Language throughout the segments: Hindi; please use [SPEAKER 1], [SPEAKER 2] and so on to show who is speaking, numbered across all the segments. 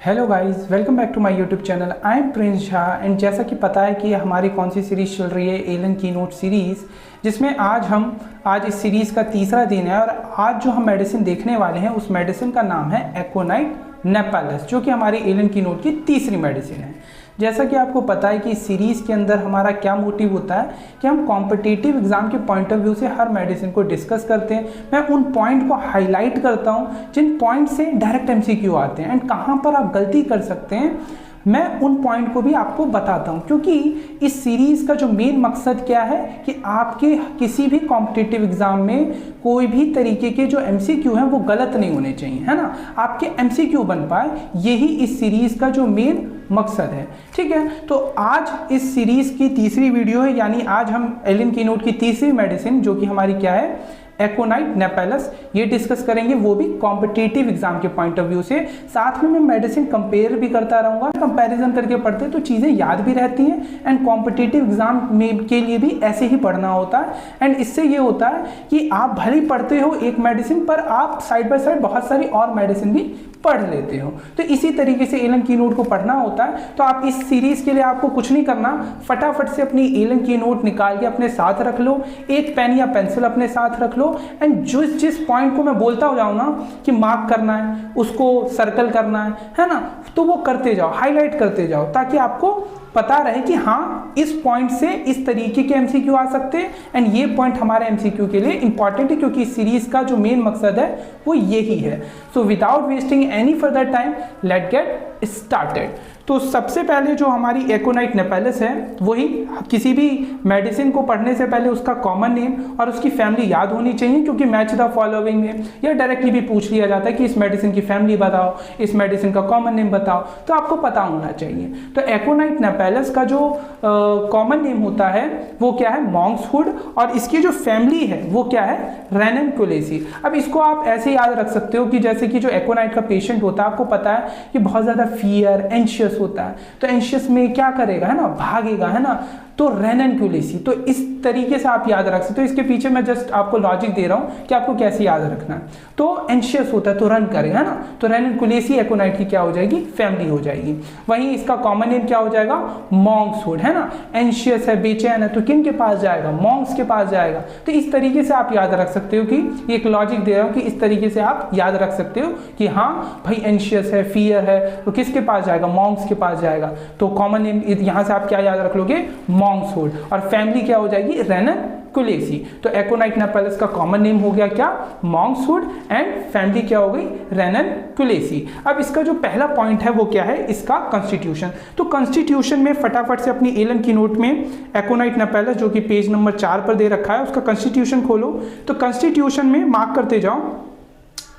[SPEAKER 1] Hello guys, welcome back to my YouTube channel. I am Prince Jha and जैसा कि पता है कि हमारी कौन सी सीरीज़ चल रही है, एलन कीनोट सीरीज़, जिसमें आज इस सीरीज़ का तीसरा दिन है और आज जो हम मेडिसिन देखने वाले हैं उस मेडिसिन का नाम है एकोनाइट नेपेलस, जो कि हमारी एलन कीनोट की तीसरी मेडिसिन है। जैसा कि आपको पता है कि इस सीरीज़ के अंदर हमारा क्या मोटिव होता है कि हम कॉम्पिटिटिव एग्जाम के पॉइंट ऑफ व्यू से हर मेडिसिन को डिस्कस करते हैं। मैं उन पॉइंट को हाईलाइट करता हूं जिन पॉइंट से डायरेक्ट एमसीक्यू आते हैं एंड कहां पर आप गलती कर सकते हैं, मैं उन पॉइंट को भी आपको बताता हूं। क्योंकि इस सीरीज़ का जो मेन मकसद क्या है कि आपके किसी भी कॉम्पिटिटिव एग्जाम में कोई भी तरीके के जो एमसीक्यू हैं वो गलत नहीं होने चाहिए, है ना, आपके एमसीक्यू बन पाए, यही इस सीरीज़ का जो मेन मकसद है। ठीक है, तो आज इस सीरीज़ की तीसरी वीडियो है, यानी आज हम एलन कीनोट की तीसरी मेडिसिन जो कि हमारी क्या है, एकोनाइट नेपेलस, ये डिस्कस करेंगे, वो भी कॉम्पिटिटिव एग्जाम के पॉइंट ऑफ व्यू से। साथ में मैं मेडिसिन कंपेयर भी करता रहूँगा, कंपैरिजन करके पढ़ते तो चीज़ें याद भी रहती हैं एंड कॉम्पिटिटिव एग्जाम में के लिए भी ऐसे ही पढ़ना होता है। एंड इससे ये होता है कि आप भले ही पढ़ते हो एक मेडिसिन पर आप साइड बाय साइड बहुत सारी और मेडिसिन भी पढ़ लेते हो। तो इसी तरीके से एलन कीनोट को पढ़ना होता है। तो आप इस सीरीज़ के लिए आपको कुछ नहीं करना, फटाफट से अपनी एलन कीनोट निकाल के अपने साथ रख लो, एक पेन या पेंसिल अपने साथ रख लो एंड जिस पॉइंट को मैं बोलता हो जाऊँ ना कि मार्क करना है, उसको सर्कल करना है ना, तो वो करते जाओ, हाईलाइट करते जाओ, ताकि आपको पता रहे कि हाँ इस पॉइंट से इस तरीके के एमसीक्यू आ सकते हैं एंड ये पॉइंट हमारे एमसीक्यू के लिए इंपॉर्टेंट है, क्योंकि इस सीरीज का जो मेन मकसद है वो यही है। So without wasting any further time, let get started. तो सबसे पहले जो हमारी एकोनाइट नेपेलस है, वही किसी भी मेडिसिन को पढ़ने से पहले उसका कॉमन नेम और उसकी फैमिली याद होनी चाहिए, क्योंकि मैच द फॉलोइंग में या डायरेक्टली भी पूछ लिया जाता है कि इस मेडिसिन की फैमिली बताओ, इस मेडिसिन का कॉमन नेम बताओ, तो आपको पता होना चाहिए। तो एकोनाइट नेपेलस का जो कॉमन नेम होता है वो क्या है, मॉन्क्सवुड, और इसकी जो फैमिली है वो क्या है, रेननकुलेसी। अब इसको आप ऐसे याद रख सकते हो कि जैसे कि जो एकोनाइट का पेशेंट होता है, आपको पता है कि बहुत ज़्यादा फियर, एंशियस होता है, तो एंशियस में क्या करेगा, है ना, भागेगा, है ना, तो रेननकुलेसी। तो इस तरीके से आप याद रख सकते हो। इसके पीछे मैं जस्ट आपको लॉजिक दे रहा हूं कि आपको कैसे याद रखना है। तो एंशियस होता है तो रन करेगा, है ना, तो रेननकुलेसी एकोनाइट की क्या हो जाएगी, फैमिली हो जाएगी। वहीं इसका कॉमन नेम क्या हो जाएगा, मॉन्क्सवुड, है ना, एंशियस है, बेचैन है, तो किन के पास जाएगा, मॉन्क्स के पास जाएगा। तो इस तरीके से आप याद रख सकते हो कि एक लॉजिक दे रहा हूं कि इस तरीके से आप याद रख सकते हो कि हाँ भाई एंशियस है, फियर है, तो किसके पास जाएगा, मॉन्क्स के पास जाएगा। तो कॉमन नेम यहां से आप क्या याद रख लोगे, मॉन्क्सवुड, और फैमिली क्या हो जाएगी, रेननकुलेसी। तो एकोनाइट नेपेलस का कॉमन नेम हो गया क्या, मॉन्क्सवुड, एंड फैमिली क्या हो गई, रेननकुलेसी। अब इसका जो पहला पॉइंट है वो क्या है, इसका कॉन्स्टिट्यूशन। तो कॉन्स्टिट्यूशन में फटाफट से अपनी एलन कीनोट में एकोनाइट नेपेलस जो कि पेज नंबर 4 पर दे रखा है, उसका कॉन्स्टिट्यूशन खोलो। तो कॉन्स्टिट्यूशन में मार्क करते जाओ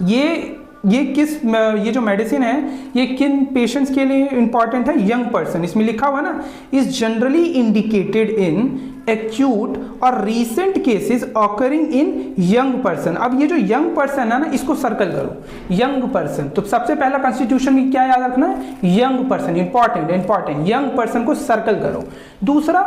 [SPEAKER 1] ये जो मेडिसिन है ये किन पेशेंट्स के लिए इंपॉर्टेंट है, यंग पर्सन। इसमें लिखा हुआ ना, is generally indicated in acute और recent cases occurring in young person. अब ये जो यंग पर्सन है ना, इसको सर्कल करो, यंग पर्सन। तो सबसे पहला कॉन्स्टिट्यूशन में क्या याद रखना है, young person, important, young person को सर्कल करो। दूसरा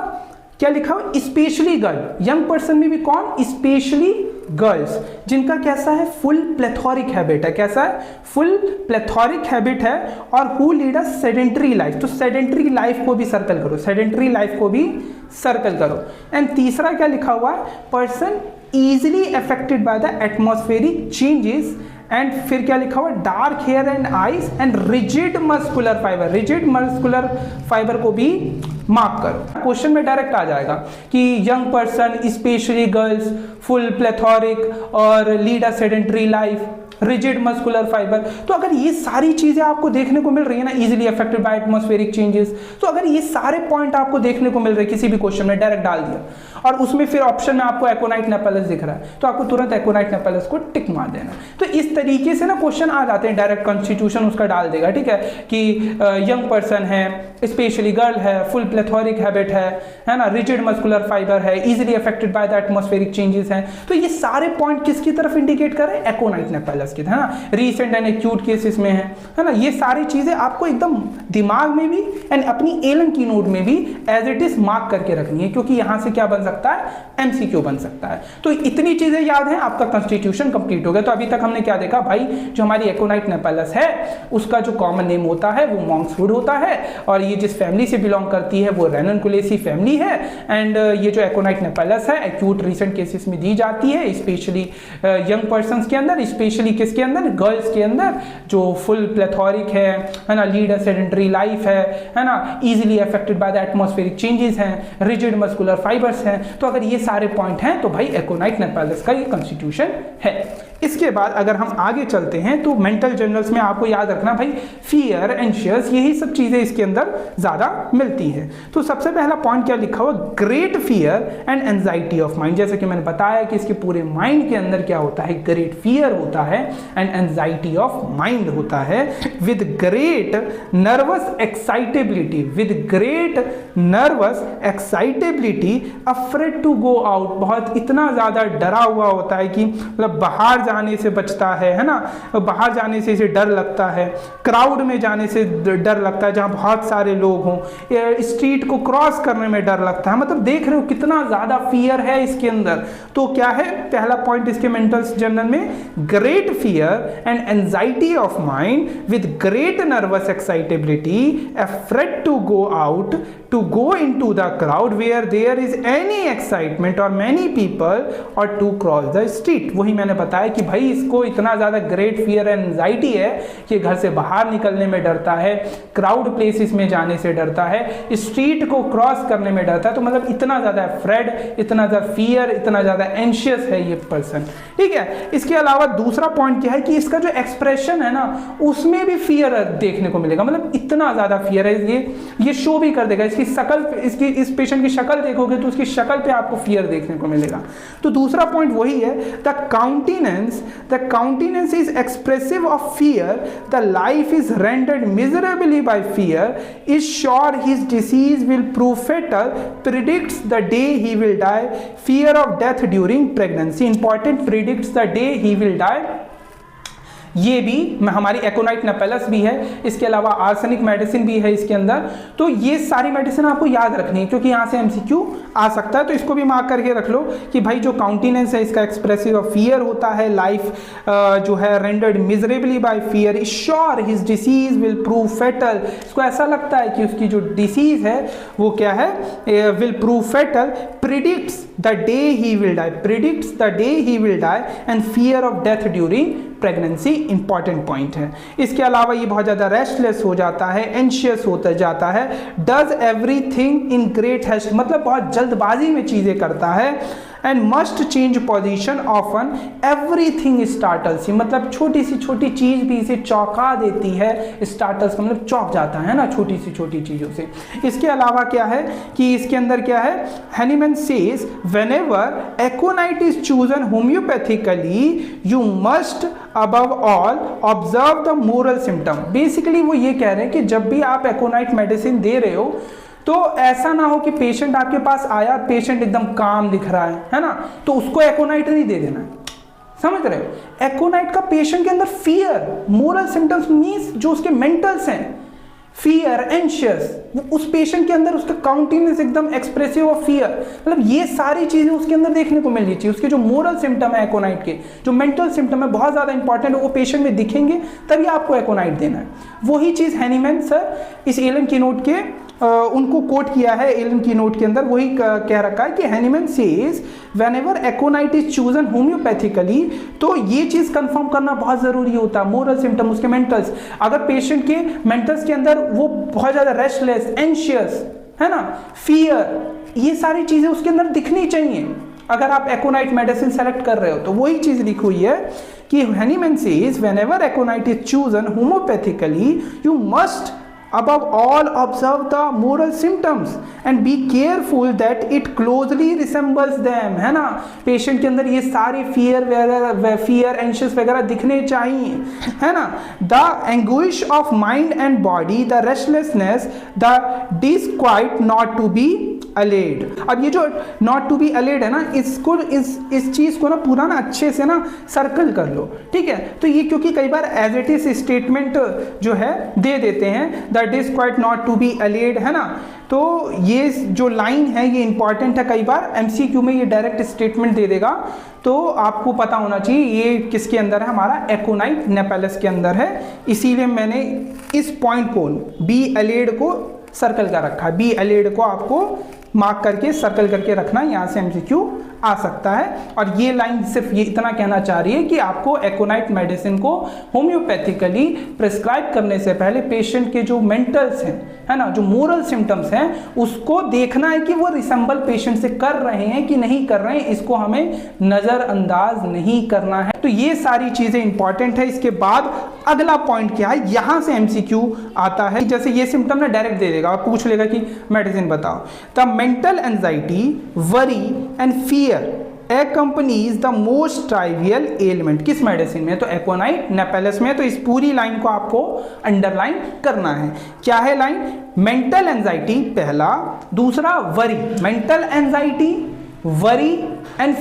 [SPEAKER 1] क्या लिखा हुआ, स्पेशली गर्ल, यंग पर्सन में भी कौन, स्पेशली गर्ल्स, जिनका कैसा है, फुल प्लेथोरिक हैबिट है, कैसा है, फुल प्लेथोरिक हैबिट है, और who lead a sedentary life. तो सेडेंटरी लाइफ को भी सर्कल करो, सेडेंटरी लाइफ को भी सर्कल करो। एंड तीसरा क्या लिखा हुआ है, person easily affected by the atmospheric changes, and फिर क्या लिखा हुआ, dark hair and eyes and rigid muscular fibre, rigid muscular fibre को भी मार्क करो। क्वेश्चन में डायरेक्ट आ जाएगा कि young person, specially girls, full plethoric और lead a sedentary life, rigid muscular fibre. तो अगर ये सारी चीजें आपको देखने को मिल रही है ना, easily affected by atmospheric changes, तो अगर ये सारे पॉइंट आपको देखने को मिल रहे हैं किसी भी क्वेश्चन में, डायरेक्ट डाल दिया और उसमें फिर ऑप्शन में आपको एकोनाइट नेपेलस दिख रहा है, तो आपको तुरंत एकोनाइट नेपेलस को टिक मार देना। तो इस तरीके से ना क्वेश्चन आ जाते हैं, डायरेक्ट कॉन्स्टिट्यूशन उसका डाल देगा, ठीक है, कि यंग पर्सन है, स्पेशली गर्ल है, फुल प्लेथोरिक हैबिट है ना, रिजिड मस्कुलर फाइबर है, easily affected by the atmospheric changes हैं। तो ये सारे पॉइंट किसकी तरफ इंडिकेट कर रहे हैं, एकोनाइट नेपेलस की, है ना, रीसेंट एंड एक्यूट केसेस में है ना। ये सारी चीजें आपको एकदम दिमाग में भी एंड अपनी एलन की नोट में भी एज इट इज मार्क करके रखनी है, क्योंकि यहां से क्या बन सकता है, एमसीक्यू बन सकता है। तो इतनी चीजें याद हैं, आपका कॉन्स्टिट्यूशन कंप्लीट हो गया। तो अभी तक हमने क्या देखा भाई, जो हमारी एकोनाइट नेपेलस है उसका जो कॉमन नेम होता है वो मॉन्क्सवुड होता है, और ये जिस फैमिली से बिलोंग करती है वो रेननकुलेसी फैमिली है। एंड ये जो एकोनाइट नेपेलस है एक्यूट रिसेंट केसेस में दी जाती है, स्पेशली यंग पर्संस के अंदर, स्पेशली किसके अंदर, गर्ल्स के अंदर, जो फुल प्लेथोरिक है ना, लीड अ सेडेंटरी लाइफ है ना, easily affected by the atmospheric changes हैं, रिजिड मस्कुलर फाइबर्स हैं। तो अगर ये सारे पॉइंट हैं तो भाई एकोनाइट नेपेलस का ये कॉन्स्टिट्यूशन है। इसके बाद अगर हम आगे चलते हैं तो मेंटल जर्नल्स में आपको याद रखना भाई, फियर, एंशियस, यही सब चीजें इसके अंदर ज्यादा मिलती है। तो सबसे पहला पॉइंट क्या लिखा हुआ, great fear and anxiety of mind. जैसे कि मैंने बताया कि इसके पूरे माइंड के अंदर क्या होता है, ग्रेट फियर होता है एंड एंजाइटी ऑफ माइंड होता है, with great nervous excitability, with great nervous excitability, afraid to go out, बहुत इतना ज्यादा डरा हुआ होता है कि मतलब बाहर जाने से बचता है ना, बाहर जाने से इसे डर लगता है, क्राउड में जाने से डर लगता है जहां बहुत सारे लोग हों, स्ट्रीट को क्रॉस करने में डर लगता है। मतलब देख रहे हो कितना ज्यादा फियर है इसके अंदर। तो क्या है पहला पॉइंट इसके मेंटल जर्नल में, great fear and anxiety of mind with great nervous excitability, afraid to go out, to go into the crowd where there is any excitement or many people, or to cross the street। वही मैंने बताया कि भाई इसको इतना ज़्यादा ग्रेट फियर एंड एंजाइटी है कि घर से बाहर निकलने में डरता है, क्राउड प्लेसेस में जाने से डरता है, स्ट्रीट को क्रॉस करने में डरता है। तो मतलब इतना ज़्यादा फ्रेड, इतना ज़्यादा फियर, इतना ज़्यादा एंशियस है ये पर्सन, ठीक है। इसके अलावा दूसरा पॉइंट क्या है कि इसका जो एक्सप्रेशन है ना उसमें भी फियर देखने को मिलेगा, मतलब इतना ज़्यादा फियर है, ये शो भी कर देगा। शकल, इसकी इस पेशेंट की शक्ल देखोगे तो उसकी शक्ल पे आपको फियर देखने को मिलेगा। तो दूसरा पॉइंट वही है, the countenance is expressive of fear, the life is rendered miserably by fear, is sure his disease will prove fatal, predicts the day he will die, fear of death during pregnancy. Important, predicts the day he will die, ये भी हमारी एकोनाइट नेपेलस भी है। इसके अलावा आर्सेनिक मेडिसिन भी है इसके अंदर। तो ये सारी मेडिसिन आपको याद रखनी है क्योंकि यहाँ से एमसीक्यू आ सकता है। तो इसको भी मार्क करके रख लो कि भाई जो काउंटिनेंस है इसका एक्सप्रेसिव ऑफ फियर होता है, लाइफ जो है rendered miserably by fear, sure his disease will prove fatal. इसको ऐसा लगता है कि उसकी जो डिसीज है वो क्या है, will prove fatal, predicts the day he will die, predicts the day he will die, and fear of death during pregnancy important point है। इसके अलावा ये बहुत ज़्यादा रेस्टलेस हो जाता है, एंशियस होता जाता है, does everything in great haste, मतलब बहुत जल्दबाजी में चीज़ें करता है, and must change position often, everything startles, मतलब छोटी सी छोटी चीज़ भी इसे चौंका देती है। स्टार्टल्स का मतलब चौंक जाता है ना छोटी सी छोटी चीज़ों से। इसके अलावा क्या है कि इसके अंदर क्या है, Hahnemann says whenever aconite is chosen homoeopathically you must above all observe the moral symptom। Basically वो ये कह रहे हैं कि जब भी आप एकोनाइट मेडिसिन दे रहे हो तो ऐसा ना हो कि पेशेंट आपके पास आया, पेशेंट एकदम काम दिख रहा है ना, तो उसको एकोनाइट नहीं दे देना। समझ रहे हो, एकोनाइट का पेशेंट के अंदर फियर, मोरल सिम्टम्स मींस जो उसके मेंटल्स हैं, फियर, एंशियस, उस पेशेंट के अंदर उसका काउंटिनेंस एकदम एक्सप्रेसिव ऑफ फियर, मतलब ये सारी चीजें उसके अंदर देखने को मिलनी चाहिए। उसके जो मोरल सिम्टम है एकोनाइट के, जो मेंटल सिम्टम है बहुत ज्यादा इंपॉर्टेंट है, वो पेशेंट में दिखेंगे तभी आपको एकोनाइट देना है। वही चीज हैनीमैन सर इस एलन की नोट के उनको कोट किया है एलन की नोट के अंदर, वही कह रखा है कि Hahnemann says whenever aconite is chosen homoeopathically, तो ये चीज कंफर्म करना बहुत जरूरी होता है। मोरल सिम्टम, उसके मेंटल्स, अगर पेशेंट के मेंटल्स के अंदर वो बहुत ज्यादा रेस्टलेस, एंशियस है ना, फियर, ये सारी चीजें उसके अंदर दिखनी चाहिए अगर आप एकोनाइट मेडिसिन सेलेक्ट कर रहे हो। तो वही चीज लिखी हुई है कि Hahnemann says whenever aconite is chosen homoeopathically you must above all observe the moral symptoms and be careful that it closely resembles them, है ना। पेशेंट के अंदर ये सारे फियर वगैरह, फियर, एंशियस वगैरह दिखने चाहिए, है ना। the anguish of mind and body, the restlessness, the disquiet not to be अलेड। अब ये जो नॉट टू बी अलेड है ना, इसको इस चीज को ना पूरा ना अच्छे से ना सर्कल कर लो, ठीक है। तो ये क्योंकि कई बार एज इट इज स्टेटमेंट जो है दे देते हैं, that is quite not to be allayed, है ना। तो ये जो लाइन है ये इंपॉर्टेंट है, कई बार एमसीक्यू में ये डायरेक्ट स्टेटमेंट दे देगा, तो आपको पता होना चाहिए ये किसके अंदर है, हमारा एकोनाइट नेपेलस के अंदर है। इसीलिए मैंने इस पॉइंट को बी अलेड को सर्कल कर रखा है, बी अलेड को आपको मार्क करके सर्कल करके रखना, यहाँ से एमसीक्यू आ सकता है। और ये लाइन सिर्फ ये इतना कहना चाह रही है कि आपको एकोनाइट मेडिसिन को होम्योपैथिकली प्रिस्क्राइब करने से पहले पेशेंट के जो मेंटल्स हैं, है ना, जो मोरल सिम्टम्स हैं, उसको देखना है कि वो रिसेंबल पेशेंट से कर रहे हैं कि नहीं कर रहे हैं, इसको हमें नज़रअंदाज नहीं करना है। तो ये सारी चीज़ें इंपॉर्टेंट है। इसके बाद अगला पॉइंट क्या है, यहाँ से एमसीक्यू आता है। जैसे ये सिम्टम ना डायरेक्ट दे देगा और पूछ लेगा कि मेडिसिन बताओ। The mental anxiety, worry and fear accompanies the most trivial ailment, किस मेडिसिन में, तो एकोनाइट नेपेलस में। तो इस पूरी लाइन को आपको अंडरलाइन करना है। क्या है लाइन, मेंटल एंजाइटी पहला, दूसरा worry, mental anxiety, worry and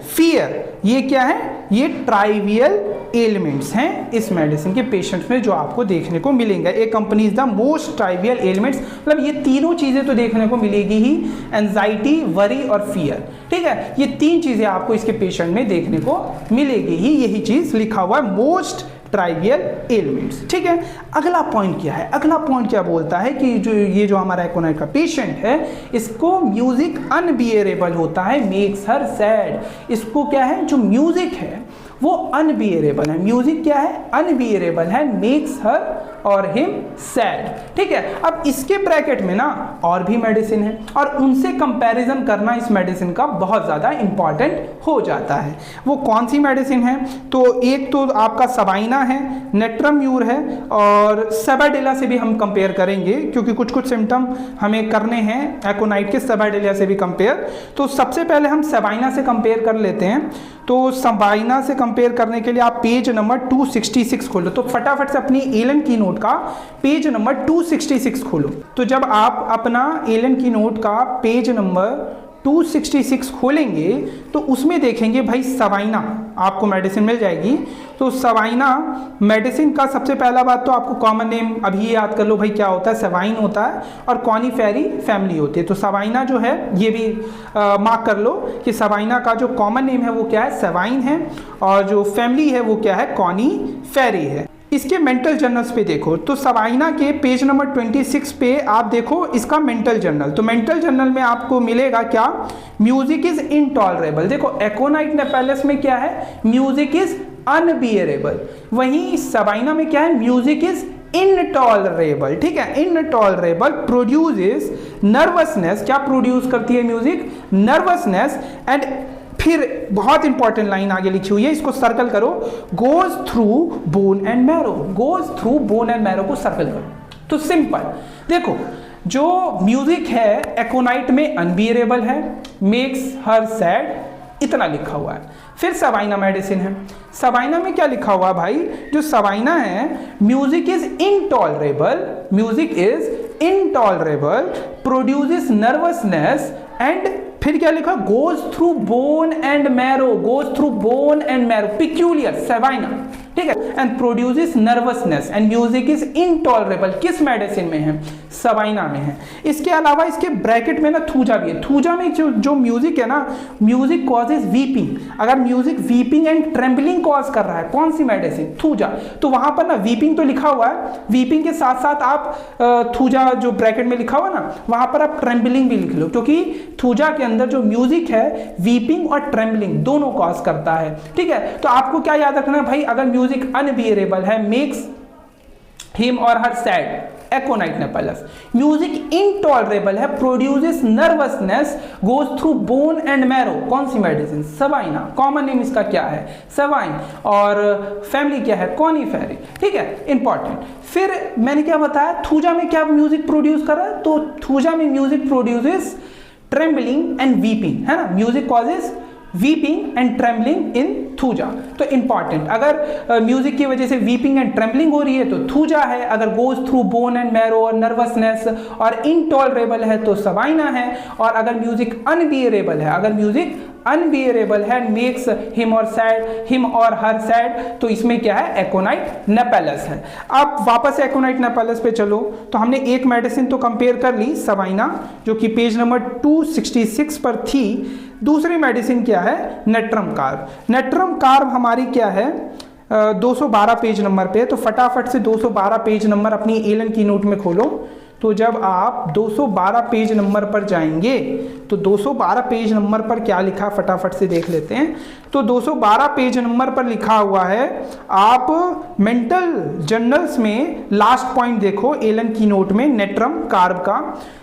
[SPEAKER 1] fear, ये क्या है, ये ट्राइवियल एलिमेंट्स हैं इस मेडिसिन के पेशेंट्स में जो आपको देखने को मिलेंगे। एक company is the most trivial elements, मतलब ये तीनों चीजें तो देखने को मिलेगी ही, एंजाइटी, वरी और फियर, ठीक है। ये तीन चीजें आपको इसके पेशेंट में देखने को मिलेगी ही, यही चीज लिखा हुआ है, मोस्ट ट्राइवियल एलिमेंट्स, ठीक है। अगला पॉइंट क्या है, अगला पॉइंट क्या बोलता है कि जो हमारा एकोनाइट का पेशेंट है, इसको म्यूजिक अनबियरेबल होता है, मेक्स हर सैड। इसको क्या है, जो म्यूजिक है वो अनबियरेबल है, म्यूजिक क्या है, अनबियरेबल है, मेक्स हर और हिम सैड, ठीक है। अब इसके ब्रैकेट में ना और भी मेडिसिन है और उनसे कंपैरिजन करना इस मेडिसिन का बहुत ज़्यादा इंपॉर्टेंट हो जाता है। वो कौन सी मेडिसिन है, तो एक तो आपका सबाइना है, नेट्रम्यूर है और सेबाडेला से भी हम कंपेयर करेंगे क्योंकि कुछ कुछ सिम्टम हमें करने हैं एकोनाइट के सेबाडेला से भी कंपेयर। तो सबसे पहले हम सबाइना से कंपेयर कर लेते हैं। तो सबाइना से कंपेयर करने के लिए आप पेज नंबर 266 खोलो। तो फटाफट से अपनी एलन की नोट का पेज नंबर 266 खोलो। तो जब आप अपना एलन की नोट का पेज नंबर 266 खोलेंगे तो उसमें देखेंगे भाई सबाइना आपको मेडिसिन मिल जाएगी। तो सबाइना मेडिसिन का सबसे पहला बात तो आपको कॉमन नेम अभी याद कर लो भाई, क्या होता है, सबाइन होता है और कॉनीफेरी फैमिली होती है। तो सबाइना जो है ये भी मार्क कर लो कि सबाइना का जो कॉमन नेम है वो क्या है, सबाइन है, और जो फैमिली है वो क्या है, कॉनीफेरी है। इसके मेंटल जर्नल्स पे देखो तो सबाइना के पेज नंबर 26 पे आप देखो इसका मेंटल जर्नल। तो मेंटल जर्नल में आपको मिलेगा क्या, म्यूजिक इज इनटॉलरेबल। देखो एकोनाइट नेपेलस में क्या है, म्यूजिक इज अनबियरेबल, वहीं सबाइना में क्या है, म्यूजिक इज इनटॉलरेबल, ठीक है। इनटॉलरेबल प्रोड्यूसेस नर्वसनेस, क्या प्रोड्यूस करती है म्यूजिक, नर्वसनेस, एंड फिर बहुत इंपॉर्टेंट लाइन आगे लिखी हुई है, इसको सर्कल करो, goes through bone and marrow, goes through bone and marrow को सर्कल करो। तो सिंपल देखो, जो म्यूजिक है एकोनाइट में अनबियरेबल है, मेक्स हर सैड, इतना लिखा हुआ है। फिर सबाइना मेडिसिन है, सबाइना में क्या लिखा हुआ भाई, जो सबाइना है music is intolerable, music is intolerable, produces nervousness and फिर क्या लिखा, goes through bone and marrow, goes through bone and marrow, peculiar Sabina, ठीक है, and produces nervousness and music is intolerable, किस मेडिसिन में है, सबाइना में है। इसके अलावा इसके ब्रैकेट में ना थूजा भी है। थूजा में जो म्यूजिक है ना, म्यूजिक कॉजेज वीपिंग, अगर music weeping and trembling cause कर रहा है, कौन सी मेडिसिन, थूजा, तो वहां पर ना वीपिंग तो लिखा हुआ है, वीपिंग के साथ साथ आप थूजा जो ब्रैकेट में लिखा हुआ ना वहां पर आप ट्रेम्बलिंग भी लिख लो, क्योंकि थूजा के अंदर जो म्यूजिक है वीपिंग और ट्रेम्बलिंग दोनों कॉज करता है, ठीक है। तो आपको क्या याद रखना है भाई, अगर म्यूजिक अनबियरेबल है, मेक्स हिम और हर सैड, एकोनाइट नेपेलस, म्यूजिक इनटॉलरेबल है, produces nervousness, goes through bone and marrow, कौन सी मेडिसिन, सबाइना, कॉमन नेम इसका क्या है, सबाइन, और फैमिली क्या है, कॉनीफेरी, ठीक है, इंपॉर्टेंट। फिर मैंने क्या बताया, थूजा में क्या म्यूजिक प्रोड्यूस कर रहा है, तो थूजा में music produces trembling and weeping, है ना, music causes weeping and trembling in thuja. तो इंपॉर्टेंट, अगर म्यूजिक की वजह से वीपिंग एंड ट्रेम्बलिंग हो रही है तो थूजा है, अगर goes through bone and marrow और नर्वसनेस और इनटॉलरेबल है तो सबाइना है, और अगर म्यूजिक अनबियरेबल है, अगर म्यूजिक अनबियरेबल है, मेक्स हिम और हर सैड, तो इसमें क्या है, एकोनाइट नेपेलस है। अब वापस एकोनाइट नेपेलस पे चलो, तो हमने एक मेडिसिन तो कंपेयर कर ली, सबाइना, जो कि पेज नंबर 266 पर थी। दूसरी मेडिसिन क्या है, नेट्रम कार्ब। नेट्रम कार्ब हमारी क्या है, 212 पेज नंबर पे। तो फटाफट से 212 पेज नंबर अपनी एलन की नोट में खोलो। तो जब आप 212 पेज नंबर पर जाएंगे तो 212 पेज नंबर पर क्या लिखा, फटाफट से देख लेते हैं। तो 212 पेज नंबर पर लिखा हुआ है, आप मेंटल जर्नल्स में लास्ट पॉइंट देखो एलन की नोट में नेट्रम कार्ब का,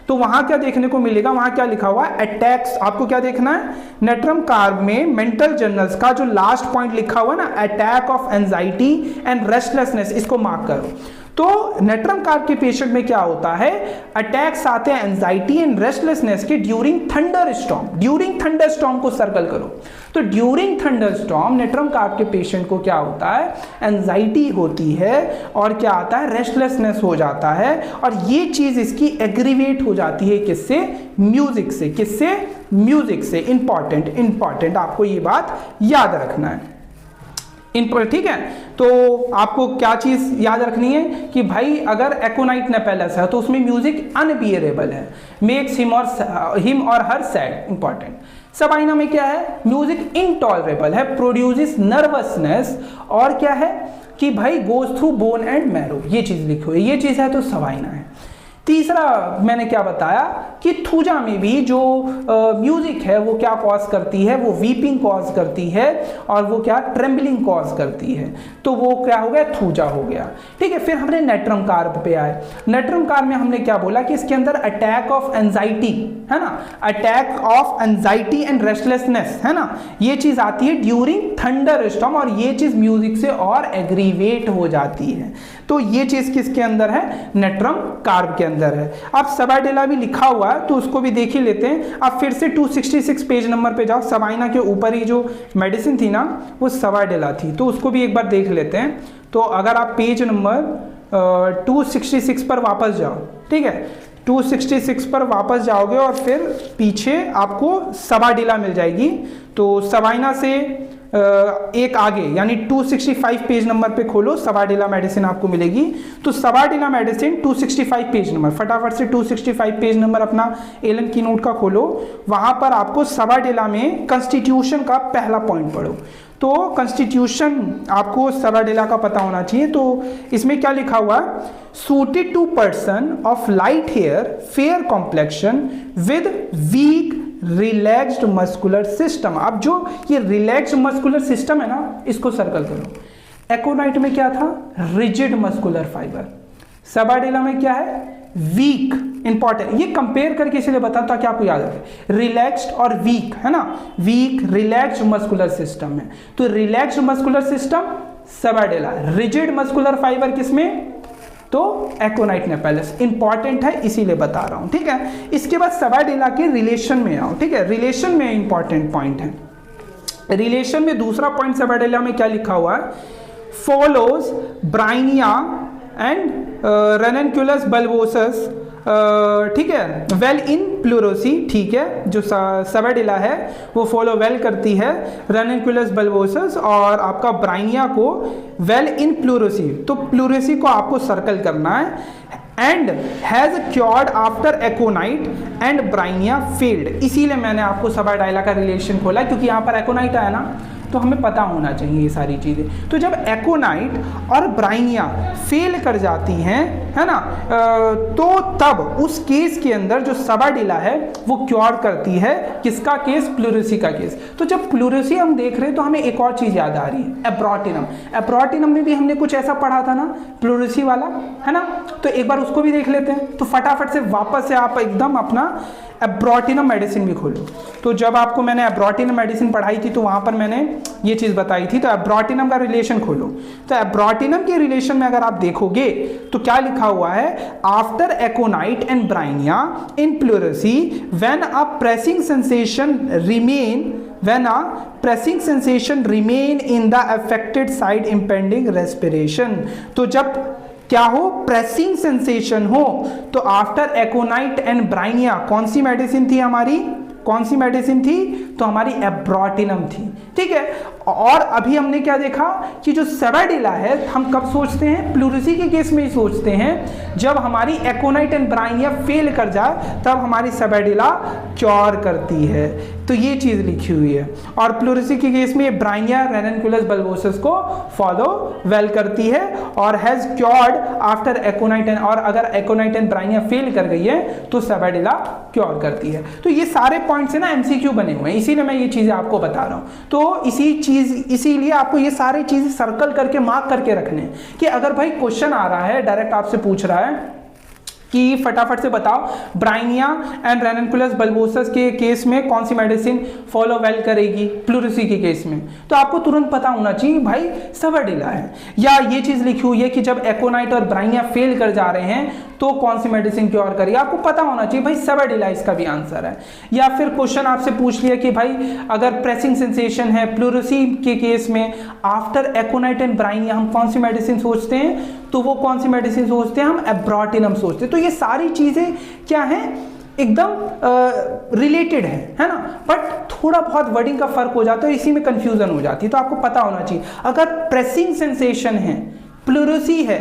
[SPEAKER 1] तो वहां क्या देखने को मिलेगा, वहां क्या लिखा हुआ है, अटैक्स। आपको क्या देखना है, नेट्रम कार्ब में मेंटल जर्नल्स का जो लास्ट पॉइंट लिखा हुआ है ना, attack of anxiety and restlessness, इसको मार्क करो। तो नेट्रम कार्ब के पेशेंट में क्या होता है, अटैक्स आते हैं एंजाइटी एंड रेस्टलेसनेस के during thunder storm. During thunder storm को सर्कल करो। तो during thunder storm natrum carb के पेशेंट को क्या होता है, एंजाइटी होती है और क्या आता है, रेस्टलेसनेस हो जाता है, और ये चीज इसकी एग्रीवेट हो जाती है किससे, म्यूजिक से। किससे, म्यूजिक से। इंपॉर्टेंट आपको ये बात याद रखना है। ठीक है, तो आपको क्या चीज याद रखनी है कि भाई अगर एकोनाइट नेपेलस है तो उसमें म्यूजिक अनबियरेबल है, मेक्स हिम और हर सैड। इंपॉर्टेंट। सबाइना में क्या है, म्यूजिक इनटॉलरेबल है, प्रोड्यूसेस नर्वसनेस, और क्या है कि भाई goes through bone and marrow, ये चीज लिखी हुई, ये चीज है तो सबाइना है। तीसरा मैंने क्या बताया कि थूजा में भी जो म्यूजिक है वो क्या कॉज करती है, वो वीपिंग कॉज करती है, और वो क्या, ट्रेम्बलिंग कॉज करती है, तो वो क्या हो गया, थूजा हो गया। ठीक है, फिर हमने नेट्रम कार्ब पे आए। नेट्रम कार्ब में हमने क्या बोला कि इसके अंदर अटैक ऑफ एंजाइटी है ना, attack of anxiety and restlessness है ना, ये चीज आती है ड्यूरिंग थंडर स्टॉर्म, और ये चीज म्यूजिक से और एग्रीवेट हो जाती है। तो ये चीज किसके अंदर है, नेट्रम कार्ब के अंदर है। अब सबाडेला भी लिखा हुआ है तो उसको भी देख ही लेते हैं। अब फिर से 266 पेज नंबर पे जाओ, सबाइना के ऊपर ही जो मेडिसिन थी ना वो सबाडेला थी, तो उसको भी एक बार देख लेते हैं। तो अगर आप पेज नंबर 266 पर वापस जाओ, ठीक है, 266 पर वापस जाओगे और फिर पीछे आपको सबाडेला मिल जाएगी। तो सबाइना से एक आगे यानी 265 पेज नंबर पे खोलो, सबाडेला मेडिसिन आपको मिलेगी। तो सबाडेला मेडिसिन 265 पेज नंबर, फटाफट से 265 पेज नंबर अपना एलन की नोट का खोलो। वहां पर आपको सबाडेला में कॉन्स्टिट्यूशन का पहला पॉइंट पढ़ो। तो कॉन्स्टिट्यूशन आपको सबाडेला का पता होना चाहिए। तो इसमें क्या लिखा हुआ, suited to person of light hair, fair complexion with weak relaxed muscular system. अब जो ये रिलैक्स्ड मस्कुलर सिस्टम है ना, इसको सर्कल करो। एकोनाइट में क्या था, रिजिड मस्कुलर फाइबर। सबाडेला में क्या है, वीक। इंपॉर्टेंट, ये कंपेयर करके इसलिए बताता ताकि आपको याद रहे, रिलैक्स्ड और वीक है ना, वीक रिलैक्स्ड मस्कुलर सिस्टम है। तो relaxed muscular system sabadilla, rigid muscular fibre किसमें, तो एकोनाइट नेपेलस। इंपॉर्टेंट है इसीलिए बता रहा हूं, ठीक है। इसके बाद सबाडेला के रिलेशन में आओ, ठीक है, रिलेशन में इंपॉर्टेंट पॉइंट है। रिलेशन में दूसरा पॉइंट सबाडेला में क्या लिखा हुआ है, फॉलोज ब्राइनिया एंड रेननक्यूलस बल्बोसस, ठीक है, वेल इन प्लूरोसी, ठीक है, जो सबाडेला है वो फॉलो वेल करती है रेननक्यूलस बल्बोसस और आपका ब्राइनिया को वेल इन प्लूरोसी। तो प्लूरोसी को आपको सर्कल करना है। And has cured after aconite and bryonia failed. इसीलिए मैंने आपको सबाडेला का रिलेशन खोला, क्योंकि यहाँ पर एकोनाइट आया ना, तो हमें पता होना चाहिए ये सारी चीज़ें। तो जब एकोनाइट और ब्राइनिया फेल कर जाती हैं, है ना, तो तब उस केस के अंदर जो सबाडेला है वो क्योर करती है किसका केस, प्लूरोसी का केस। तो जब प्लूरोसी हम देख रहे हैं तो हमें एक और चीज़ याद आ रही है, एब्रोटिनम। एब्रोटिनम में भी हमने कुछ ऐसा पढ़ा था ना, प्लूरोसी वाला, है ना, तो एक बार उसको भी देख लेते हैं। तो फटाफट से वापस से आप एकदम अपना एब्रोटिनम मेडिसिन भी खोलो। तो जब आपको मैंने एब्रोटिनम मेडिसिन पढ़ाई थी तो वहां पर मैंने ये चीज बताई थी। तो एब्रोटिनम का रिलेशन खोलो। तो एब्रोटिनम के रिलेशन में अगर आप देखोगे तो क्या लिखा हुआ है, after aconite and bryonia in pleurisy when a pressing sensation remain when a pressing sensation remain in the affected side impending respiration. तो जब क्या हो, प्रेसिंग सेंसेशन हो, तो आफ्टर एकोनाइट एंड ब्राइनिया कौन सी मेडिसिन थी हमारी, कौन सी मेडिसिन थी, तो हमारी एब्रोटिनम थी। ठीक है, और अभी हमने क्या देखा कि जो सेबाडिला है हम कब सोचते हैं, प्लूरिसी के केस में ही सोचते हैं, जब हमारी एकोनाइट एंड ब्राइनिया फेल कर जाए तब हमारी सेबाडिला क्योर करती है। तो ये चीज लिखी हुई है, और प्लूरिसी के केस में ये ब्राइनिया रेननकुलस बल्बोसस को फॉलो वेल करती है और has cured after aconite and, और अगर एकोनाइट एंड ब्राइनिया फेल कर गई है तो सेबाडिला क्योर करती है। तो ये सारे पॉइंट्स है ना एमसीक्यू बने हुए हैं, इसीलिए मैं ये चीजें आपको बता रहा हूं। तो इसीलिए आपको ये सारी चीजें सर्कल करके मार्क करके रखने कि अगर भाई क्वेश्चन आ रहा है डायरेक्ट आपसे पूछ रहा है कि फटाफट से बताओ ब्राइनिया एंड रेननकुलस बल्बोसस के केस में कौन सी मेडिसिन फॉलो वेल करेगी, प्लूरिसी के केस में, तो आपको तुरंत पता होना चाहिए भाई सेबाडिला है। या ये चीज लिखी हुई है कि जब एकोनाइट और ब्राइनिया फेल कर जा रहे हैं तो कौन सी मेडिसिन क्योर करेगी, आपको पता होना चाहिए भाई सेबाडिला इसका भी आंसर है। या फिर क्वेश्चन आपसे पूछ लिया कि भाई अगर प्रेसिंग सेंसेशन है प्लूरिसी के केस में आफ्टर एकोनाइट एंड ब्राइनिया हम कौन सी मेडिसिन सोचते हैं, तो वो कौन सी मेडिसिन सोचते हैं, हम एब्रोटिनम सोचते हैं। तो ये सारी चीजें क्या हैं, एकदम रिलेटेड है ना, बट थोड़ा बहुत वर्डिंग का फर्क हो जाता है, इसी में कंफ्यूजन हो जाती है। तो आपको पता होना चाहिए अगर प्रेसिंग सेंसेशन है, प्लूरिसी है,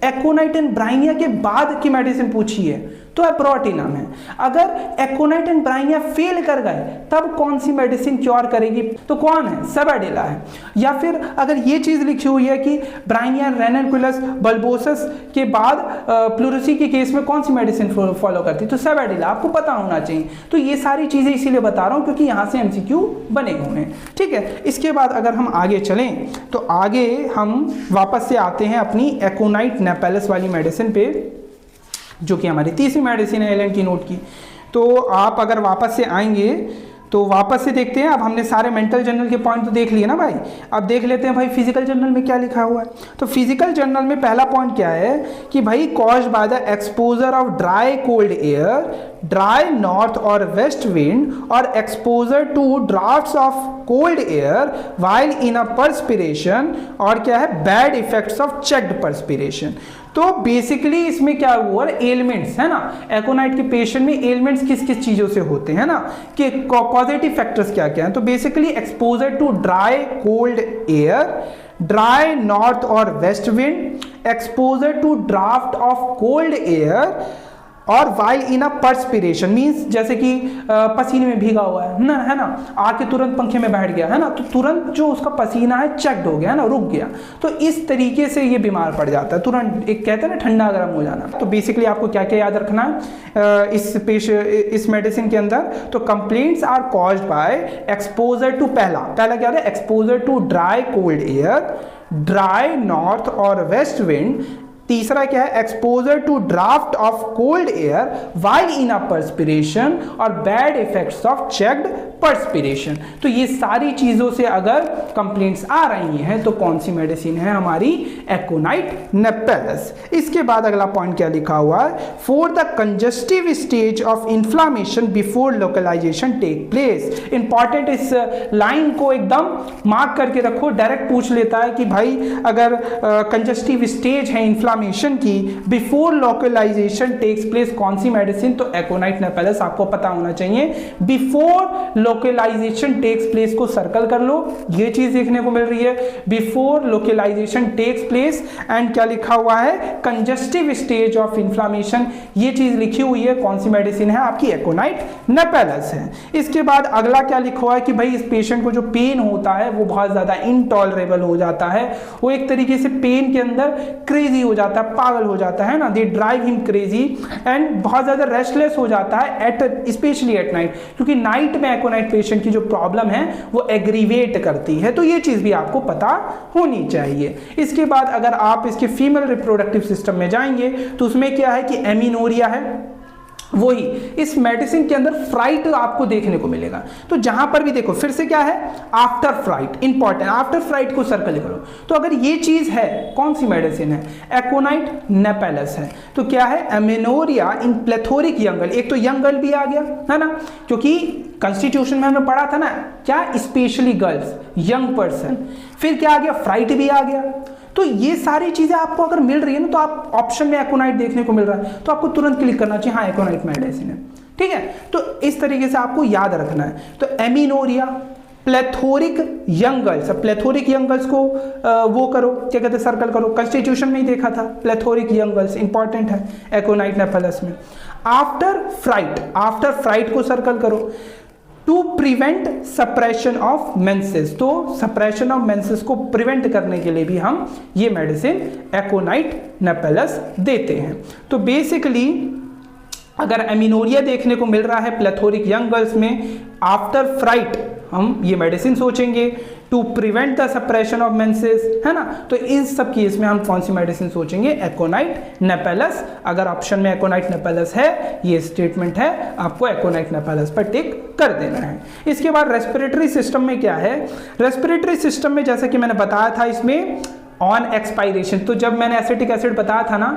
[SPEAKER 1] एकोनाइट एंड ब्राइनिया के बाद की मेडिसिन पूछी है तो एब्रोटिनम है। अगर एकोनाइट एंड ब्राइनिया फेल कर गए तब कौन सी मेडिसिन क्योर करेगी, तो कौन है, सेबाडिला है। या फिर अगर ये चीज लिखी हुई है कि ब्राइनिया रेननकुलस बल्बोसस के बाद प्लूरिसी के केस में कौन सी मेडिसिन फॉलो करती, तो सेबाडिला, आपको पता होना चाहिए। तो ये सारी चीजें इसीलिए बता रहा हूं क्योंकि यहां से एमसीक्यू बने हुए हैं। ठीक है, इसके बाद अगर हम आगे चलें तो आगे हम वापस से आते हैं अपनी एकोनाइट नेपेलस वाली मेडिसिन पे, जो कि हमारी तीसरी मेडिसिन है एलन की नोट की। तो आप अगर वापस से आएंगे तो वापस से देखते हैं। अब हमने सारे मेंटल जर्नल के पॉइंट तो देख लिए ना भाई, अब देख लेते हैं भाई फिजिकल जर्नल में क्या लिखा हुआ है। तो फिजिकल जर्नल में पहला पॉइंट क्या है कि भाई caused by the exposure of dry cold air, dry north और वेस्ट विंड और exposure to draughts of cold air while in a perspiration, और क्या है bad effects of checked perspiration. तो बेसिकली इसमें क्या हुआ, एलिमेंट्स है ना, एकोनाइट के पेशेंट में एलिमेंट्स किस किस चीजों से होते हैं ना, कि कॉजेटिव फैक्टर्स क्या क्या हैं। तो basically exposure to dry cold air, dry north और west wind, exposure to draught of cold air, और while in a perspiration means जैसे कि पसीने में भीगा हुआ है ना, आके तुरंत पंखे में बैठ गया है ना, तो तुरंत जो उसका पसीना है चेक्ड हो गया है ना, रुक गया। तो इस तरीके से ये बीमार पड़ जाता है तुरंत, एक कहते हैं ना ठंडा गर्म हो जाना। तो बेसिकली आपको क्या क्या याद रखना है इस मेडिसिन के अंदर, तो complaints are caused by exposure to, पहला क्या है, exposure to dry cold air, dry north और वेस्ट विंड। तीसरा क्या है, exposure to draught of cold air while in a perspiration, और bad effects of checked perspiration. तो ये सारी चीजों से अगर कंप्लेंट्स आ रही हैं तो कौन सी मेडिसिन है हमारी, एकोनाइट नेपेलस। इसके बाद अगला पॉइंट क्या लिखा हुआ है, for the congestive stage of inflammation before localisation take place. Important, इस लाइन को एकदम मार्क करके रखो, डायरेक्ट पूछ लेता है कि भाई अगर कंजस्टिव स्टेज है इंफ्लामेशन की, बिफोर लोकलाइजेशन टेक्स प्लेस कौन सी मेडिसिन, तो एकोनाइट नेपेलस। आपको पता होना चाहिए बिफोर लोकलाइजेशन टेक्स प्लेस को सर्कल कर लो, ये चीज देखने को मिल रही है, before localisation takes place. And क्या लिखा हुआ है, कंजस्टिव स्टेज ऑफ इंफ्लामेशन, ये चीज लिखी हुई है, कौन सी मेडिसिन है आपकी, एकोनाइट नेपेलस है। इसके बाद अगला क्या लिखा हुआ है कि भाई इस पेशेंट को जो पेन होता है वो बहुत ज्यादा इनटॉलरेबल हो जाता है, वो एक तरीके से पेन के अंदर क्रेजी हो जाता है, पागल हो जाता है ना, they drive him crazy, and बहुत ज्यादा रेस्टलेस हो जाता है स्पेशली एट नाइट, क्योंकि नाइट में एकोनाइट पेशेंट की जो प्रॉब्लम है वो एग्रीवेट करती है। तो ये चीज भी आपको पता होनी चाहिए। इसके बाद अगर आप इसके फीमेल रिप्रोडक्टिव सिस्टम में जाएंगे तो उसमें क्या है कि एमिनोरिया है, वही इस मेडिसिन के अंदर फ्राइट आपको देखने को मिलेगा। तो जहां पर भी देखो फिर से क्या है, after fright, important, after fright को सर्कल करो। तो अगर ये चीज है, कौन सी मेडिसिन है, एकोनाइट नेपेलस है। तो क्या है, एमेनोरिया इन प्लेथोरिक यंग गर्ल, एक तो यंग गर्ल भी आ गया है ना, क्योंकि कॉन्स्टिट्यूशन में हमने पढ़ा था ना क्या, स्पेशली गर्ल्स, यंग पर्सन। फिर क्या आ गया, फ्राइट भी आ गया। तो ये सारी चीजें आपको अगर मिल रही है ना, तो आप ऑप्शन में एकोनाइट देखने को मिल रहा है तो आपको तुरंत क्लिक करना चाहिए, हाँ एकोनाइट मेडिसिन है, ठीक है। तो इस तरीके से आपको याद रखना है। तो amenorrhoea, plethoric young girls, plethoric young girls को वो करो, क्या कहते हैं, सर्कल करो। कॉन्स्टिट्यूशन में ही देखा था प्लेथोरिक यंग गर्ल्स, इंपॉर्टेंट है एकोनाइट नेपेलस में। आफ्टर फ्राइट, आफ्टर फ्राइट को सर्कल करो। To prevent suppression of menses, तो सप्रेशन ऑफ मेंसेस को प्रिवेंट करने के लिए भी हम ये मेडिसिन एकोनाइट नेपेलस देते हैं। तो बेसिकली अगर एमिनोरिया देखने को मिल रहा है प्लेथोरिक यंग गर्ल्स में, आफ्टर फ्राइट हम ये मेडिसिन सोचेंगे। To prevent the suppression of menses, है ना, तो इन सब केस में हम कौन सी मेडिसिन सोचेंगे, एकोनाइट नेपेलस। अगर ऑप्शन में एकोनाइट नेपेलस है, ये स्टेटमेंट है, आपको एकोनाइट नेपेलस पर टिक कर देना है। इसके बाद रेस्पिरेटरी सिस्टम में क्या है, रेस्पिरेटरी सिस्टम में जैसा कि मैंने बताया था इसमें ऑन एक्सपायरेशन, तो जब मैंने एसिटिक एसिड बताया था ना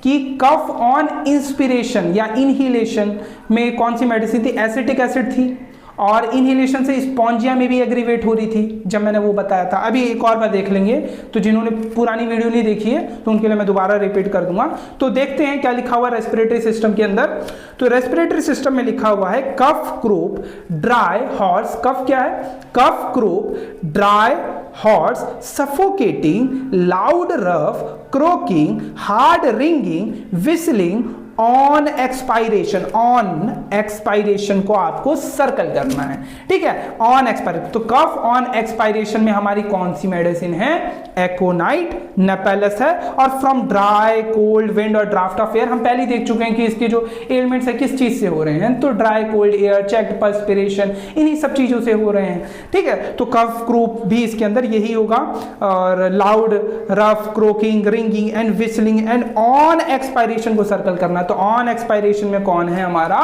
[SPEAKER 1] कि कफ ऑन इंस्पिरेशन या इनहिलेशन में कौन सी मेडिसिन थी, एसिटिक एसिड थी, और इनहिलेशन से स्पॉन्जिया में भी एग्रीवेट हो रही थी जब मैंने वो बताया था। अभी एक और बार देख लेंगे, तो जिन्होंने पुरानी वीडियो नहीं देखी है तो उनके लिए मैं दोबारा रिपीट कर दूंगा। तो देखते हैं क्या लिखा हुआ है रेस्पिरेटरी सिस्टम के अंदर। तो रेस्पिरेटरी सिस्टम में लिखा हुआ है cough croup dry hoarse, cough क्या है, cough croup dry hoarse, suffocating, loud rough, croaking, hard ringing, whistling, on expiration, on expiration को आपको सर्कल करना है, ठीक है, ऑन एक्सपायरेशन। तो कफ ऑन एक्सपायरेशन में हमारी कौन सी मेडिसिन है, एकोनाइट नेपेलस है। और फ्रॉम ड्राई कोल्ड विंड और ड्राफ्ट ऑफ एयर, हम पहले ही देख चुके हैं कि इसके जो एलिमेंट्स है किस चीज से हो रहे हैं, तो dry cold air, checked perspiration, इन्हीं सब चीजों से हो रहे हैं, ठीक है। तो कफ क्रूप भी इसके अंदर यही होगा, और loud rough, croaking, ringing and whistling and on expiration को सर्कल करना। तो ऑन एक्सपायरेशन में कौन है हमारा,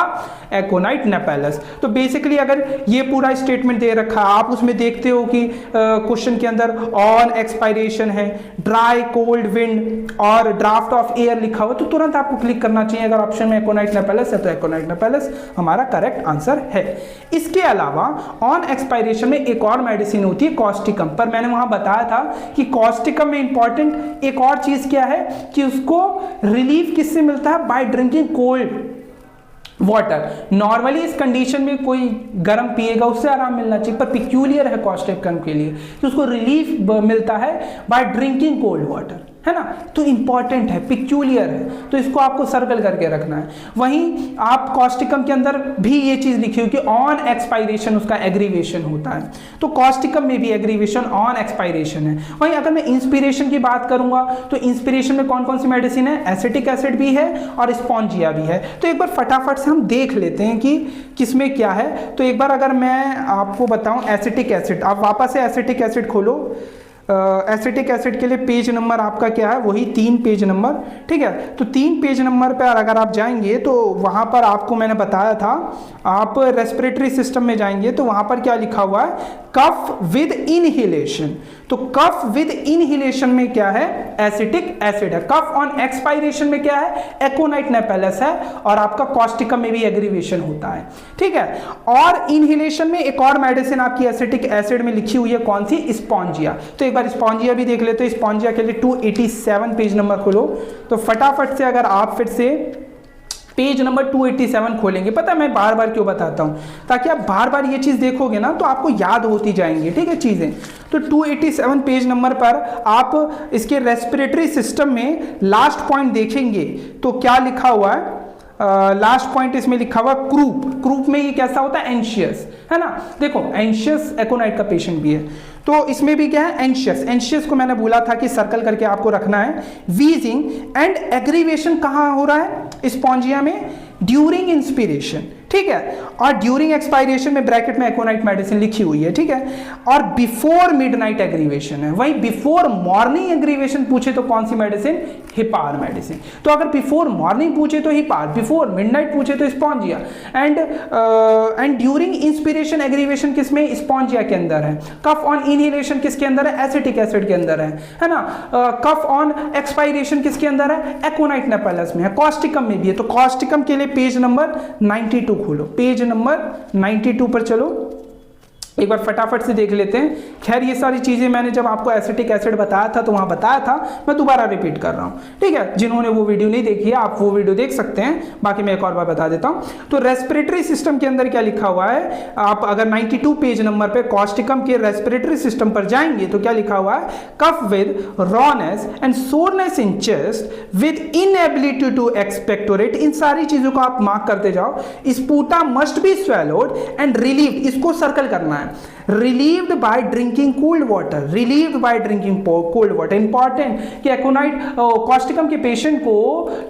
[SPEAKER 1] एकोनाइट नेपेलस। तो बेसिकली अगर ये पूरा स्टेटमेंट दे रखा है, आप उसमें देखते हो कि क्वेश्चन के अंदर ऑन एक्सपायरेशन है, ड्राई कोल्ड विंड और ड्राफ्ट ऑफ एयर लिखा हुआ, तो तुरंत आपको क्लिक करना चाहिए। अगर ऑप्शन में एकोनाइट नेपेलस है तो एकोनाइट नेपेलस हमारा करेक्ट आंसर है। इसके अलावा ऑन एक्सपायरेशन में एक और मेडिसिन होती है कॉस्टिकम, पर मैंने वहां बताया था कि कॉस्टिकम में इंपॉर्टेंट एक और चीज क्या है कि उसको रिलीफ किससे मिलता है, bye drinking cold water. Normally इस कंडीशन में कोई गर्म पिएगा उससे आराम मिलना चाहिए, पर पिक्यूलियर है कॉस्टिकम के लिए कि उसको रिलीफ मिलता है बाय ड्रिंकिंग कोल्ड वाटर, है ना। तो इंपॉर्टेंट है, पिक्यूलियर है, तो इसको आपको सर्कल करके रखना है। वहीं आप कॉस्टिकम के अंदर भी ये चीज लिखी हुई कि ऑन एक्सपायरेशन उसका एग्रीवेशन होता है, तो कॉस्टिकम में भी एग्रीवेशन ऑन एक्सपायरेशन है। वहीं अगर मैं इंस्पिरेशन की बात करूंगा तो इंस्पिरेशन में कौन कौन सी मेडिसिन है, एसिटिक एसिड भी है और स्पॉन्जिया भी है। तो एक बार फटाफट से हम देख लेते हैं कि किसमें क्या है। तो एक बार अगर मैं आपको बताऊं एसिटिक एसिड, आप वापस से एसिटिक एसिड खोलो, एसिटिक एसिड के लिए पेज नंबर आपका क्या है, वही 3 पेज नंबर, ठीक है। तो 3 पेज नंबर पर अगर आप जाएंगे तो वहां पर आपको मैंने बताया था, आप रेस्पिरेटरी सिस्टम में जाएंगे तो वहां पर क्या लिखा हुआ है, कफ विद इनहिलेशन। तो कफ विद इनहिलेशन में क्या है, एसिटिक एसिड है। कफ ऑन एक्सपायरेशन में क्या है, एकोनाइट नेपेलस है, और आपका कॉस्टिकम में भी एग्रीवेशन होता है, ठीक है। और इनहिलेशन में एक और मेडिसिन आपकी एसिटिक एसिड में लिखी हुई है, कौन सी, स्पॉन्जिया। तो एक बार स्पॉन्जिया भी देख लेते हैं। स्पॉन्जिया के लिए 287 पेज नंबर खोलो। तो फटाफट से अगर आप फिर से पेज नंबर 287 खोलेंगे, पता है मैं बार बार क्यों बताता हूं, ताकि आप बार बार ये चीज देखोगे ना तो आपको याद होती जाएंगी, ठीक है चीजें। तो 287 पेज नंबर पर आप इसके रेस्पिरेटरी सिस्टम में लास्ट पॉइंट देखेंगे तो क्या लिखा हुआ है, लास्ट पॉइंट इसमें लिखा हुआ क्रूप। क्रूप में ये कैसा होता है, एंशियस, है ना। देखो एंशियस एकोनाइट का पेशेंट भी है, तो इसमें भी क्या है, एंशियस। एंशियस को मैंने बोला था कि सर्कल करके आपको रखना है। वीजिंग एंड एग्रीवेशन कहाँ हो रहा है, स्पॉन्जिया में, ड्यूरिंग इंस्पिरेशन, ठीक है, और ड्यूरिंग एक्सपायरेशन में ब्रैकेट में एकोनाइट मेडिसिन लिखी हुई है, ठीक है, और बिफोर मिडनाइट एग्रीवेशन है। वहीं बिफोर मॉर्निंग एग्रीवेशन पूछे तो कौन सी मेडिसिन? हिपार मेडिसिन। तो अगर बिफोर मॉर्निंग पूछे तो हिपार, बिफोर मिडनाइट पूछे तो Spongia, and during inspiration aggravation किसमें? स्पॉन्जिया के अंदर है। कफ ऑन इनहेलेशन किसके अंदर है? एसिटिक एसिड के अंदर है ना। कफ ऑन एक्सपायरेशन किसके अंदर है? एकोनाइट नेपेलस में है। कॉस्टिकम में भी है। तो कॉस्टिकम के लिए पेज नंबर 92 खोलो, पेज नंबर 92 पर चलो, एक बार फटाफट से देख लेते हैं। खैर ये सारी चीजें मैंने जब आपको एसिटिक एसिड बताया था तो वहां बताया था, मैं दोबारा रिपीट कर रहा हूं, ठीक है। जिन्होंने वो वीडियो नहीं देखी है आप वो वीडियो देख सकते हैं, बाकी मैं एक और बार बता देता हूं। तो रेस्पिरेटरी सिस्टम के अंदर क्या लिखा हुआ है? आप अगर 92 पेज नंबर पे कॉस्टिकम के रेस्पिरेटरी सिस्टम पर जाएंगे तो क्या लिखा हुआ है? Cough with hoarseness and soreness in chest with inability to expectorate. इन सारी चीजों को आप मार्क करते जाओ। Sputa must be swallowed and relieved, इसको सर्कल करना है। Relieved by drinking cold water, relieved by drinking cold water. Important कि एकोनाइट कॉस्टिकम के पेशेंट को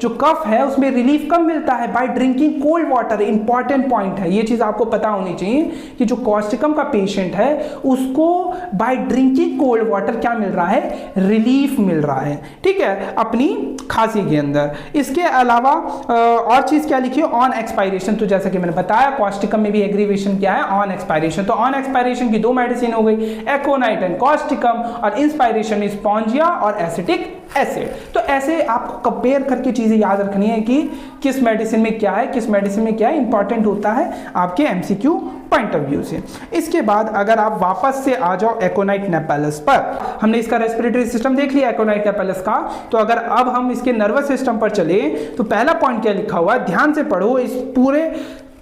[SPEAKER 1] जो कफ है उसमें रिलीफ कब मिलता है? Bye drinking cold water. Important point है, ये चीज आपको पता होनी चाहिए कि जो कॉस्टिकम का पेशेंट है उसको बाय ड्रिंकिंग कोल्ड वाटर क्या मिल रहा है? रिलीफ मिल रहा है, ठीक है, अपनी खांसी के अंदर। इसके अलावा और चीज क्या लिखी है? On expiration. तो जैसा कि मैंने बताया कॉस्टिकम में भी एग्रीवेशन क्या है? On expiration. तो ऑन एक्सपायरेशन की दो मेडिसिन हो गई, एकोनाइट एंड कॉस्टिकम, और इंस्पायरेशन स्पॉन्जिया और एसिटिक एसिड। तो ऐसे आपको कंपेयर करके चीजें याद रखनी है कि किस मेडिसिन में क्या है, किस मेडिसिन में क्या है। इंपॉर्टेंट होता है आपके एमसीक्यू पॉइंट ऑफ व्यू से। इसके बाद अगर आप वापस से आ जाओ एकोनाइट नेपेलस पर, हमने इसका रेस्पिरेटरी सिस्टम देख लिया एकोनाइट नेपेलस का। तो अगर अब हम इसके नर्वस सिस्टम पर चले तो पहला पॉइंट क्या लिखा हुआ है? ध्यान से पढ़ो, इस पूरे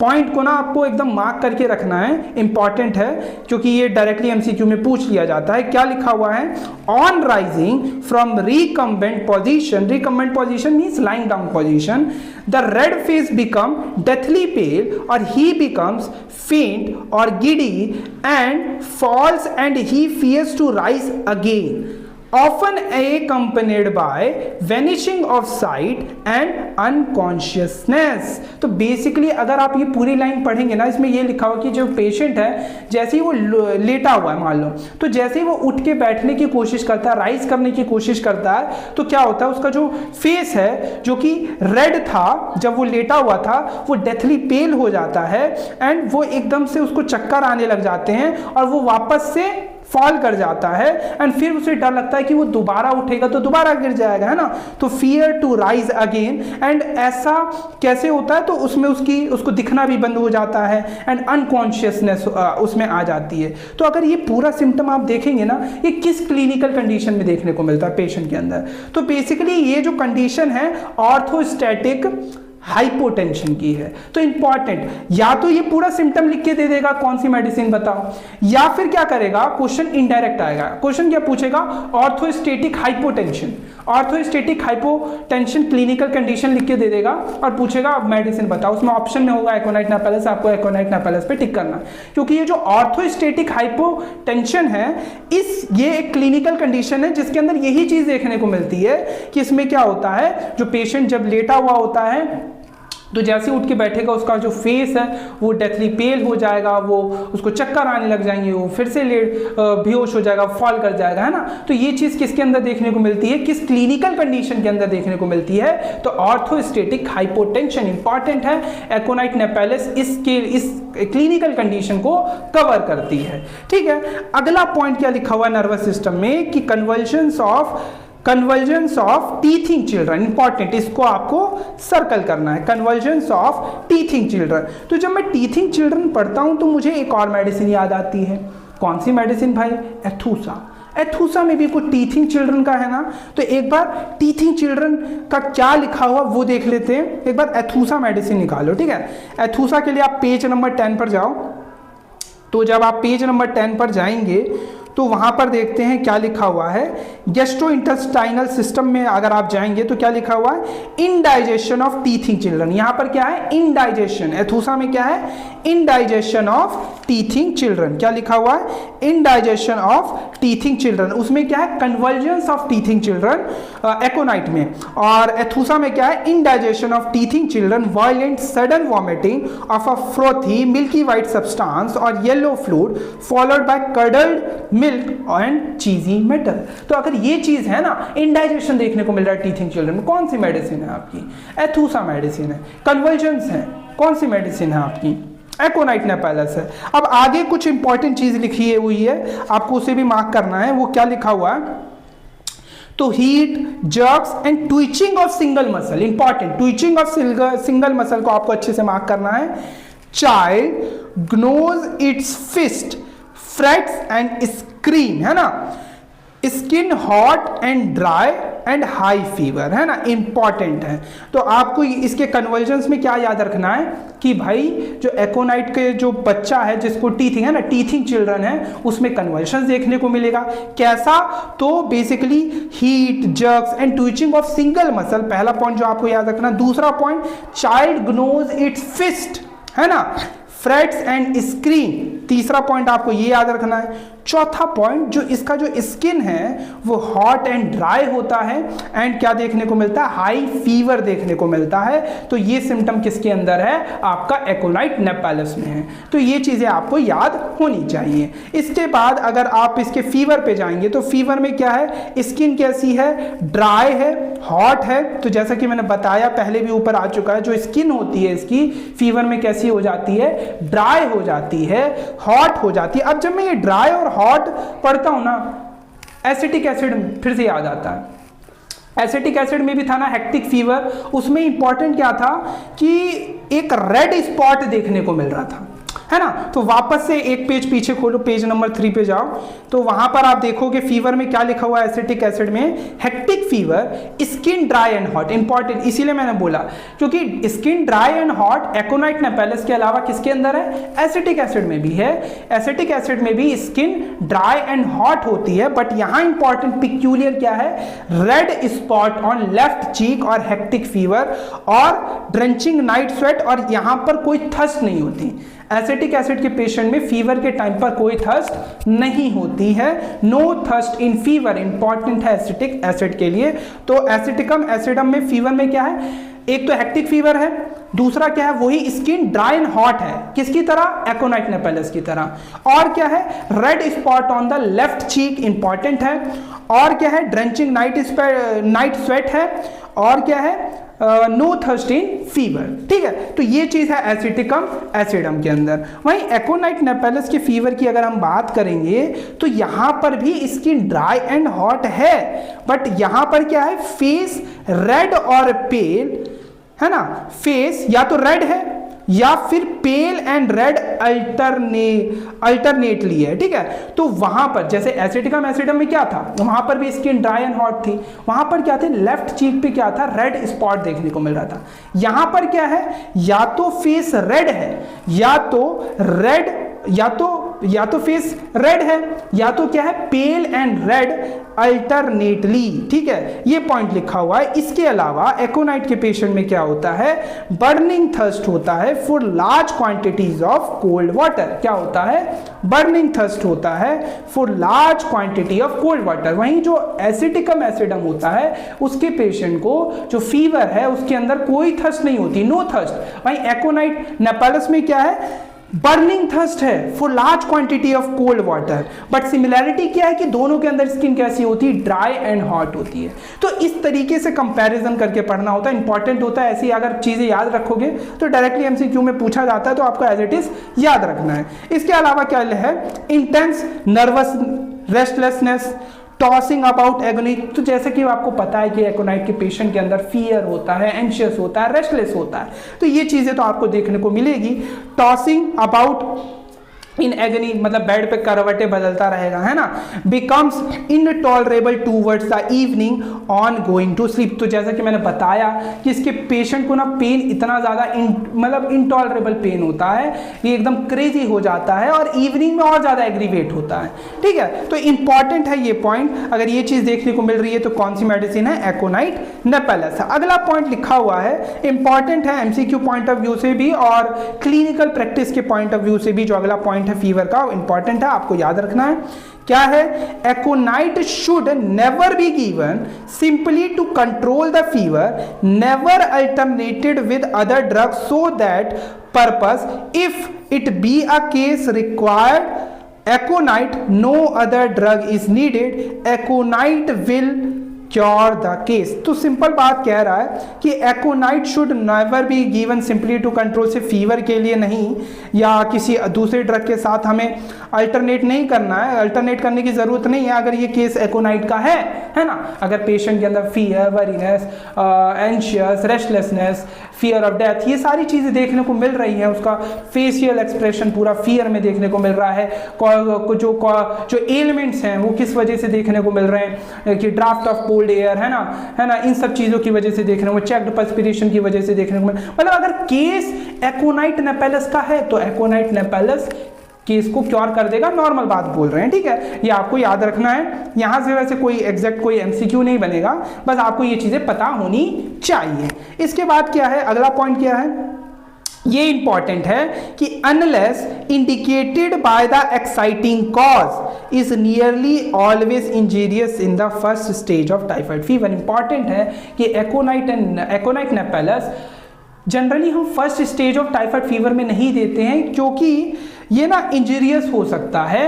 [SPEAKER 1] पॉइंट को ना आपको एकदम मार्क करके रखना है, इंपॉर्टेंट है क्योंकि ये डायरेक्टली एमसीक्यू में पूछ लिया जाता है। क्या लिखा हुआ है? On rising from recumbent position, recumbent position means lying down position, the red face become deathly pale और ही बिकम्स फेंट और giddy and falls and he fears to rise again, often accompanied by vanishing of sight and unconsciousness। तो बेसिकली अगर आप ये पूरी लाइन पढ़ेंगे ना, इसमें ये लिखा हुआ कि जो पेशेंट है जैसे ही वो लेटा हुआ है मान लो, तो जैसे ही वो उठ के बैठने की कोशिश करता है, राइज करने की कोशिश करता है, तो क्या होता है उसका जो फेस है जो कि रेड था जब वो लेटा हुआ था, वो डेथली पेल हो जाता है एंड वो एकदम से उसको चक्कर आने लग जाते हैं और वो वापस से फॉल कर जाता है एंड फिर उसे डर लगता है कि वो दोबारा उठेगा तो दोबारा गिर जाएगा, है ना। तो fear to rise again, and ऐसा कैसे होता है? तो उसमें उसको दिखना भी बंद हो जाता है एंड अनकॉन्शियसनेस उसमें आ जाती है। तो अगर ये पूरा सिम्टम आप देखेंगे ना, ये किस क्लिनिकल कंडीशन में देखने को मिलता है पेशेंट के अंदर? तो बेसिकली ये जो कंडीशन है ऑर्थोस्टैटिक हाइपोटेंशन की है। तो इंपॉर्टेंट, या तो ये पूरा सिम्टम लिख के दे देगा कौन सी मेडिसिन बताओ, या फिर क्या करेगा क्वेश्चन इनडायरेक्ट आएगा। क्वेश्चन क्या पूछेगा? Orthostatic hypotension, orthostatic hypotension clinical condition लिख के दे देगा और पूछेगा अब मेडिसिन बताओ। उसमें ऑप्शन में होगा एकोनाइट नेपेलस, आपको एकोनाइट नेपेलस पे टिक करना, क्योंकि ये जो ऑर्थोस्टैटिक हाइपोटेंशन है ये एक क्लिनिकल कंडीशन है जिसके अंदर यही चीज देखने को मिलती है कि इसमें क्या होता है, जो पेशेंट जब लेटा हुआ होता है तो जैसे उठ के बैठेगा उसका जो फेस है वो डेथली पेल हो जाएगा, वो उसको चक्कर आने लग जाएंगे, वो फिर से बेहोश हो जाएगा, फॉल कर जाएगा, है ना। तो ये चीज किसके अंदर देखने को मिलती है, किस क्लिनिकल कंडीशन के अंदर देखने को मिलती है? तो ऑर्थोस्टैटिक हाइपोटेंशन इंपॉर्टेंट है। एकोनाइट नेपेलस इस क्लिनिकल कंडीशन को कवर करती है, ठीक है। अगला पॉइंट क्या लिखा हुआ है नर्वस सिस्टम में कि convergence of teething children, important, इसको आपको सर्कल करना है, कन्वर्जेंस ऑफ टीथिंग चिल्ड्रन। तो जब मैं टीथिंग चिल्ड्रन पढ़ता हूं तो मुझे एक और मेडिसिन याद आती है। कौन सी मेडिसिन भाई? एथूसा। एथूसा में भी कुछ टीथिंग चिल्ड्रन का है ना, तो एक बार टीथिंग चिल्ड्रन का क्या लिखा हुआ वो देख लेते हैं। एक बार एथूसा मेडिसिन निकालो, ठीक है। एथूसा के लिए आप पेज नंबर 10 पर जाओ। तो जब आप पेज नंबर 10 पर जाएंगे तो वहां पर देखते हैं क्या लिखा हुआ है। गैस्ट्रोइंटेस्टाइनल सिस्टम में अगर आप जाएंगे तो क्या लिखा हुआ है, इनडाइजेशन ऑफ टीथिंग चिल्ड्रन। यहां पर क्या है, इनडाइजेशन। एथूसा में क्या है, इनडाइजेशन ऑफ टीथिंग चिल्ड्रन। क्या लिखा हुआ है, इनडाइजेशन ऑफ टीथिंग चिल्ड्रन। उसमें क्या है, convulsions of teething children aconite में। और एथूसा में क्या है, indigestion of teething children, violent sudden vomiting of a frothy milky white substance और yellow fluid followed by curdled milk and cheesy matter. तो अगर ये चीज है ना, इनडाइजेशन देखने को मिल रहा है टीथिंग चिल्ड्रन में, कौन सी मेडिसिन है आपकी, एथूसा मेडिसिन है। कन्वर्जेंस है, कौन सी मेडिसिन है आपकी, एकोनाइट नेपेलस है। अब आगे कुछ इंपॉर्टेंट चीज लिखी है हुई है, आपको उसे भी मार्क करना है। वो क्या लिखा हुआ है, तो heat, jerks and twitching of single muscle. Important, twitching of single muscle को आपको अच्छे से मार्क करना है। Child gnaws its fist, frets and scream, है ना। Skin hot and dry and high fever, है ना, इंपॉर्टेंट है। तो आपको इसके कन्वर्जन्स में क्या याद रखना है कि भाई जो एकोनाइट के जो बच्चा है जिसको टीथिंग है ना, टीथिंग चिल्ड्रन है, उसमें कन्वर्जन्स देखने को मिलेगा। कैसा, तो basically heat, jerks and twitching of single muscle, पहला पॉइंट जो आपको याद रखना। दूसरा point, child gnaws its fist, है ना, फ्रेट्स एंड स्क्रीम। तीसरा पॉइंट आपको ये याद रखना है। चौथा पॉइंट, जो इसका जो स्किन है वो हॉट एंड ड्राई होता है एंड क्या देखने को मिलता है, हाई फीवर देखने को मिलता है। तो ये सिम्टम किसके अंदर है, आपका एकोनाइट नेपेलस में है। तो ये चीजें आपको याद होनी चाहिए। इसके बाद अगर आप इसके फीवर पे जाएंगे तो फीवर में क्या है, स्किन कैसी है, ड्राई है, हॉट है। तो जैसा कि मैंने बताया पहले भी ऊपर आ चुका है, जो स्किन होती है इसकी फीवर में कैसी हो जाती है, ड्राई हो जाती है, हॉट हो जाती है। अब जब मैं ये ड्राई और हॉट पढ़ता हूं ना, एसिटिक एसिड फिर से याद आता है। एसिटिक एसिड में भी था ना हेक्टिक फीवर, उसमें इंपॉर्टेंट क्या था कि एक रेड स्पॉट देखने को मिल रहा था, है ना। तो वापस से एक पेज पीछे खोलो, पेज नंबर 3 पे जाओ, तो वहां पर आप देखोगे फीवर में क्या लिखा हुआ है, एसिटिक एसिड में hectic fever, skin dry and hot. Important इसीलिए मैंने बोला क्योंकि skin dry and hot aconite napellus के अलावा किसके अंदर है, एसिटिक एसिड में भी है। एसिटिक एसिड में भी स्किन ड्राई एंड हॉट होती है, बट यहां इंपॉर्टेंट पिक्यूलियर क्या है, रेड स्पॉट ऑन लेफ्ट चीक और हेक्टिक फीवर और ड्रेंचिंग नाइट स्वेट, और यहां पर कोई थर्स्ट नहीं होती। एसिटिक एसिड के पेशेंट में फीवर के टाइम पर कोई थर्स्ट नहीं होती है, नो थर्स्ट इन फीवर। इंपॉर्टेंट है एसिटिक एसिड के लिए। तो एसिटिकम एसिडम में फीवर में क्या है, एक तो हेक्टिक फीवर है, दूसरा क्या है, वही स्किन ड्राई एंड हॉट है, किसकी तरह, एकोनाइट नेपेलस की तरह। और क्या है, red spot on the left cheek, important है। और क्या है, ड्रेंचिंग नाइट स्वेट है। और क्या है, नो थर्स्ट इन फीवर। ठीक है, तो ये चीज है एसिटिकम एसिडम के अंदर। वहीं एकोनाइट नेपेलस के फीवर की अगर हम बात करेंगे तो यहां पर भी स्किन ड्राई एंड हॉट है, बट यहां पर क्या है, फेस रेड और पेल, है ना। फेस या तो रेड है या फिर पेल एंड रेड अल्टरनेटली है। ठीक है, तो वहां पर जैसे एसिटिकम एसिडम में क्या था, वहां पर भी स्किन ड्राई एंड हॉट थी, वहां पर क्या थे, लेफ्ट चीक पे क्या था, रेड स्पॉट देखने को मिल रहा था। यहां पर क्या है, या तो फेस रेड है या तो फेस रेड है, या तो क्या है, पेल एंड रेड अल्टरनेटली। ठीक है, ये पॉइंट लिखा हुआ है। इसके अलावा एकोनाइट के पेशेंट में क्या होता है, बर्निंग थर्स्ट होता है for large quantities of cold water. क्या होता है, बर्निंग थर्स्ट होता है for large quantity of cold water. वहीं जो एसिटिकम एसिडम होता है उसके पेशेंट को जो फीवर है उसके अंदर कोई थर्स्ट नहीं होती, नो थर्स्ट। वहीं एकोनाइट नेपेलस में क्या है, बर्निंग थर्स्ट है for large quantity of cold water. But similarity क्या है कि दोनों के अंदर स्किन कैसी होती है, ड्राई एंड हॉट होती है। तो इस तरीके से कंपैरिजन करके पढ़ना होता है, इंपॉर्टेंट होता है। ऐसी अगर चीजें याद रखोगे तो डायरेक्टली एमसीक्यू में पूछा जाता है, तो आपको एज इट इज याद रखना है। इसके अलावा क्या है, intense nervous restlessness, tossing about agony. तो जैसे कि आपको पता है कि एकोनाइट के पेशेंट के अंदर फियर होता है, एंशियस होता है, रेस्टलेस होता है, तो ये चीजें तो आपको देखने को मिलेगी। टॉसिंग अबाउट इन एगनी मतलब बेड पे करवटे बदलता रहेगा, है ना, becomes intolerable towards the evening on going to sleep. तो जैसा कि मैंने बताया कि इसके पेशेंट को ना पेन इतना ज़्यादा मतलब इनटॉलरेबल पेन होता है, ये एकदम क्रेजी हो जाता है और इवनिंग में और ज़्यादा एग्रीवेट होता है, ठीक है। तो इंपॉर्टेंट है ये पॉइंट, अगर ये चीज़ देखने को मिल रही है तो कौन सी मेडिसिन है, एकोनाइट नेपेलस। अगला पॉइंट लिखा हुआ है, इंपॉर्टेंट है एमसीक्यू पॉइंट ऑफ व्यू से भी और क्लिनिकल प्रैक्टिस के पॉइंट ऑफ व्यू से भी। जो अगला पॉइंट है फीवर का, इंपॉर्टेंट है, आपको याद रखना है। क्या है, aconite should never be given simply to control the fever, never alternated with other drugs so that purpose if it be a case required aconite, no other drug is needed, aconite will cure the case. तो सिंपल बात कह रहा है कि aconite should never be given simply to control, से फीवर के लिए नहीं या किसी दूसरे ड्रग के साथ हमें अल्टरनेट नहीं करना है, अल्टरनेट करने की जरूरत नहीं है अगर ये केस एकोनाइट का है ना। अगर पेशेंट के अंदर fear, weariness, anxious, restlessness, fear of death, ये सारी चीजें देखने को मिल रही है, उसका फेशियल एक्सप्रेशन पूरा फियर में देखने को मिल रहा है, जो एलिमेंट्स हैं वो किस वजह से देखने को मिल रहे हैं कि ड्राफ्ट ऑफ कोल्ड एयर, है ना, इन सब चीजों की वजह से देखने को, चेक्ड पर्सपिरेशन की वजह से देखने को मिल, मतलब अगर केस एकोनाइट नेपेलस का है तो एकोनाइट नेपेलस केस को क्योर कर देगा, नॉर्मल बात बोल रहे हैं, ठीक है। ये आपको याद रखना है, यहां से वैसे कोई एग्जैक्ट कोई एमसीक्यू नहीं बनेगा, बस आपको ये चीजें पता होनी चाहिए। इसके बाद क्या है, अगला पॉइंट क्या है, ये इंपॉर्टेंट है कि unless indicated by the exciting cause is nearly always injurious in the first stage of typhoid fever. Important है कि एकोनाइट नेपेलस जनरली हम first stage of typhoid fever में नहीं देते हैं, क्योंकि ये ना इंजीरियस हो सकता है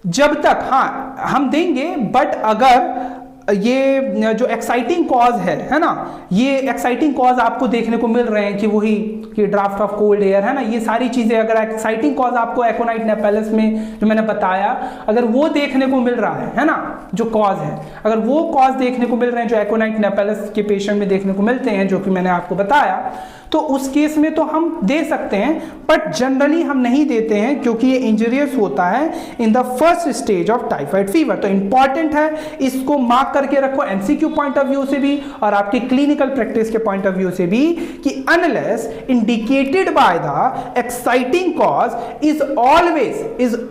[SPEAKER 1] जब तक, हाँ हम देंगे, बट अगर ये जो एक्साइटिंग कॉज है ना, ये एक्साइटिंग कॉज आपको देखने को मिल रहे हैं कि वही कि ड्राफ्ट ऑफ कोल्ड एयर, है ना, ये सारी चीजें अगर एक्साइटिंग कॉज आपको एकोनाइट नेपेलस में जो मैंने बताया अगर वो देखने को मिल रहा है ना, जो कॉज है, अगर वो कॉज देखने को मिल रहे हैं जो एकोनाइट नेपेलस के पेशेंट में देखने को मिलते हैं, जो कि मैंने आपको बताया, तो उस केस में तो हम दे सकते हैं, बट जनरली हम नहीं देते हैं क्योंकि ये इंजीरियस होता है in the first stage of typhoid fever. तो इंपॉर्टेंट है, इसको मार्क करके रखो एमसीक्यू पॉइंट ऑफ व्यू से भी और आपके क्लिनिकल प्रैक्टिस के पॉइंट ऑफ व्यू से भी, कि unless indicated by the exciting cause is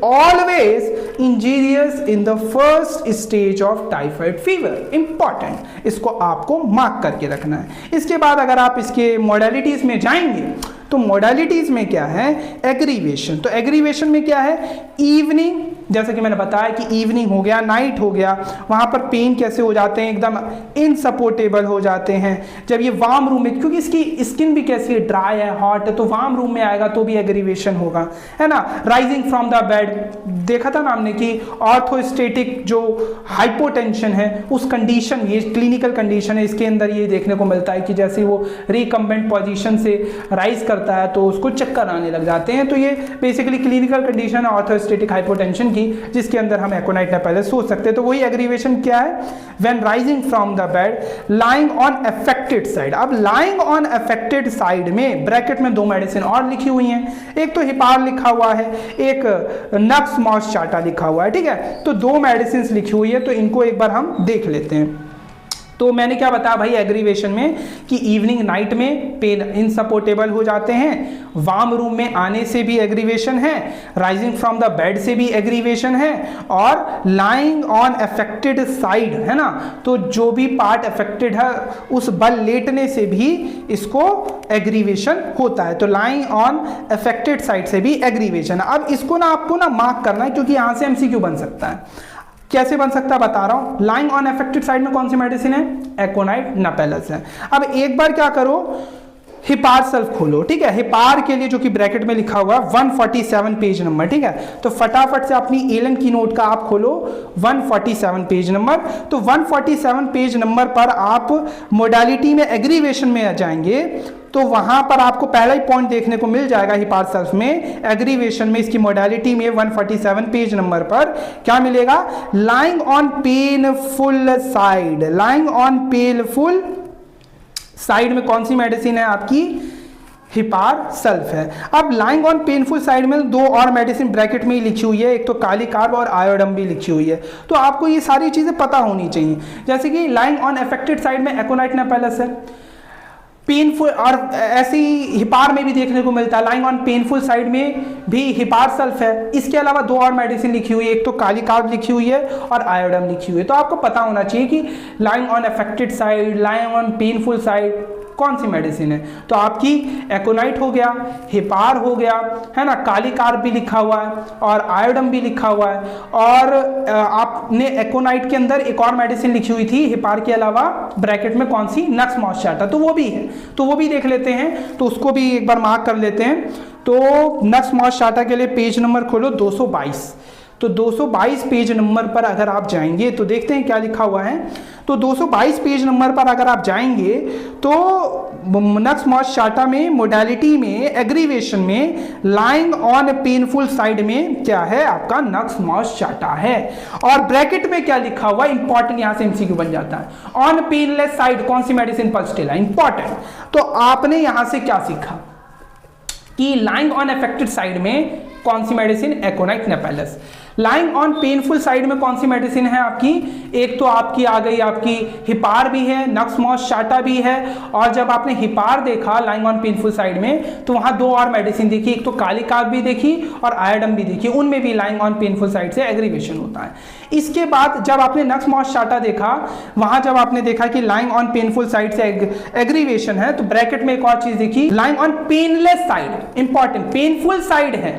[SPEAKER 1] always injurious in the first stage of typhoid fever. Important, इसको आपको मार्क करके रखना है। इसके बाद अगर आप इसके मॉडलिटी में जाएंगे तो मॉडलिटीज में क्या है, एग्रीवेशन। तो एग्रीवेशन में क्या है, इवनिंग, जैसे कि मैंने बताया कि इवनिंग हो गया, नाइट हो गया, वहां पर पेन कैसे हो जाते हैं, एकदम इनसपोर्टेबल हो जाते हैं। जब ये वार्म रूम में, क्योंकि इसकी स्किन भी कैसी है, ड्राई है, हॉट है, तो वार्म रूम में आएगा तो भी एग्रीवेशन होगा, है ना। राइजिंग फ्रॉम द बेड, देखा था ना हमने कि ऑर्थोस्टेटिक जो हाइपोटेंशन है उस कंडीशन, ये क्लिनिकल कंडीशन है, इसके अंदर ये देखने को मिलता है कि जैसे वो रिकम्बेंट पोजीशन से राइज करता है तो उसको चक्कर आने लग जाते हैं। तो ये बेसिकली क्लिनिकल कंडीशन है ऑर्थोस्टेटिक हाइपोटेंशन की, जिसके अंदर हम एकोनाइट नेपेलस सोच सकते हैं। तो वही एग्रीवेशन क्या है, when rising from the bed lying on affected side. अब लाइंग ऑन अफेक्टेड साइड में ब्रैकेट में दो मेडिसिन और लिखी हुई हैं, एक तो हिपार लिखा हुआ है, एक नक्स मॉसचाटा लिखा हुआ है, ठीक है। तो दो मेडिसिन लिखी हुई है, तो इनको एक बार हम देख लेते हैं। तो मैंने क्या बताया भाई एग्रीवेशन में कि इवनिंग नाइट में पेन इनसपोर्टेबल हो जाते हैं, वार्म रूम में आने से भी एग्रीवेशन है, राइजिंग फ्रॉम द बेड से भी एग्रीवेशन है, और लाइंग ऑन अफेक्टेड साइड, है ना, तो जो भी पार्ट अफेक्टेड है उस बल लेटने से भी इसको एग्रीवेशन होता है। तो लाइंग ऑन अफेक्टेड साइड से भी एग्रीवेशन। अब इसको ना आपको ना मार्क करना है क्योंकि यहां से एमसीक्यू बन सकता है। कैसे बन सकता है बता रहा हूं। लाइंग ऑन अफेक्टेड साइड में कौन सी मेडिसिन है, एकोनाइट नेपेलस है। अब एक बार क्या करो, हिपार सेल्फ खोलो, ठीक है। हिपार के लिए जो कि ब्रैकेट में लिखा हुआ 147 पेज नंबर, ठीक है। तो फटाफट से अपनी एलन की नोट का आप खोलो 147 पेज नंबर। तो 147 पेज नंबर पर आप मोडालिटी में एग्रीवेशन में आ जाएंगे, तो वहां पर आपको पहला ही पॉइंट देखने को मिल जाएगा हिपार सेल्फ में, एग्रीवेशन में, इसकी मोडालिटी में 147 पेज नंबर पर क्या मिलेगा, lying on painful side. Lying on painful side में कौन सी मेडिसिन है आपकी, हिपार सल्फ है। अब लाइंग ऑन पेनफुल साइड में दो और मेडिसिन ब्रैकेट में ही लिखी हुई है, एक तो काली कार्ब और आयोडम भी लिखी हुई है। तो आपको ये सारी चीज़ें पता होनी चाहिए। जैसे कि लाइंग ऑन अफेक्टेड साइड में एकोनाइट नेपेलस है, पेनफुल, और ऐसे ही हिपार में भी देखने को मिलता है। लाइंग ऑन पेनफुल साइड में भी हिपार सल्फ है। इसके अलावा दो और मेडिसिन लिखी हुई है, एक तो काली कार्ब लिखी हुई है और आयोडम लिखी हुई है। तो आपको पता होना चाहिए कि lying on affected side, lying on painful side कौन सी मेडिसिन है। तो आपकी एकोनाइट हो गया, हिपार हो गया, है ना, काली कार्ब भी लिखा हुआ है और आयोडम भी लिखा हुआ है। और आपने एकोनाइट के अंदर एक और मेडिसिन लिखी हुई थी हिपार के अलावा, ब्रैकेट में कौन सी, नक्स मॉस्चाटा, तो वो भी है, तो वो भी देख लेते हैं। तो उसको भी एक बार मार्क कर लेते हैं। तो नक्स मॉस्चाटा के लिए पेज नंबर खोलो 222। तो 222 पेज नंबर पर अगर आप जाएंगे तो देखते हैं क्या लिखा हुआ है। तो 222 पेज नंबर पर अगर आप जाएंगे तो नक्स मॉस्चाटा में मोडालिटी में एग्रीवेशन में लाइंग ऑन पेनफुल साइड में क्या है आपका, नक्स मॉस्चाटा है। और ब्रैकेट में क्या लिखा हुआ, इंपॉर्टेंट, यहां से एमसीक्यू बन जाता है। ऑन पेनलेस साइड कौन सी मेडिसिन, पल्स्टिला, इंपॉर्टेंट। तो आपने यहां से क्या सीखा कि लाइंग ऑन अफेक्टेड साइड में कौन सी medicine, aconite napellus. Lying on painful side में कौन सी मेडिसिन है आपकी, एक तो आपकी आ गई आपकी हिपार भी है, नक्स मॉस्चाटा भी है। और जब आपने हिपार देखा लाइंग ऑन पेनफुल साइड में तो वहां दो और मेडिसिन देखी, एक तो काली कार्ब भी देखी और आयोडम भी देखी, उनमें भी लाइंग ऑन पेनफुल साइड से एग्रीवेशन होता है। इसके बाद जब आपने नक्स मॉस्चाटा देखा, वहां जब आपने देखा कि लाइंग ऑन पेनफुल साइड से एग्रीवेशन है, तो ब्रैकेट में एक और चीज देखी, lying on painless side, important, painful side है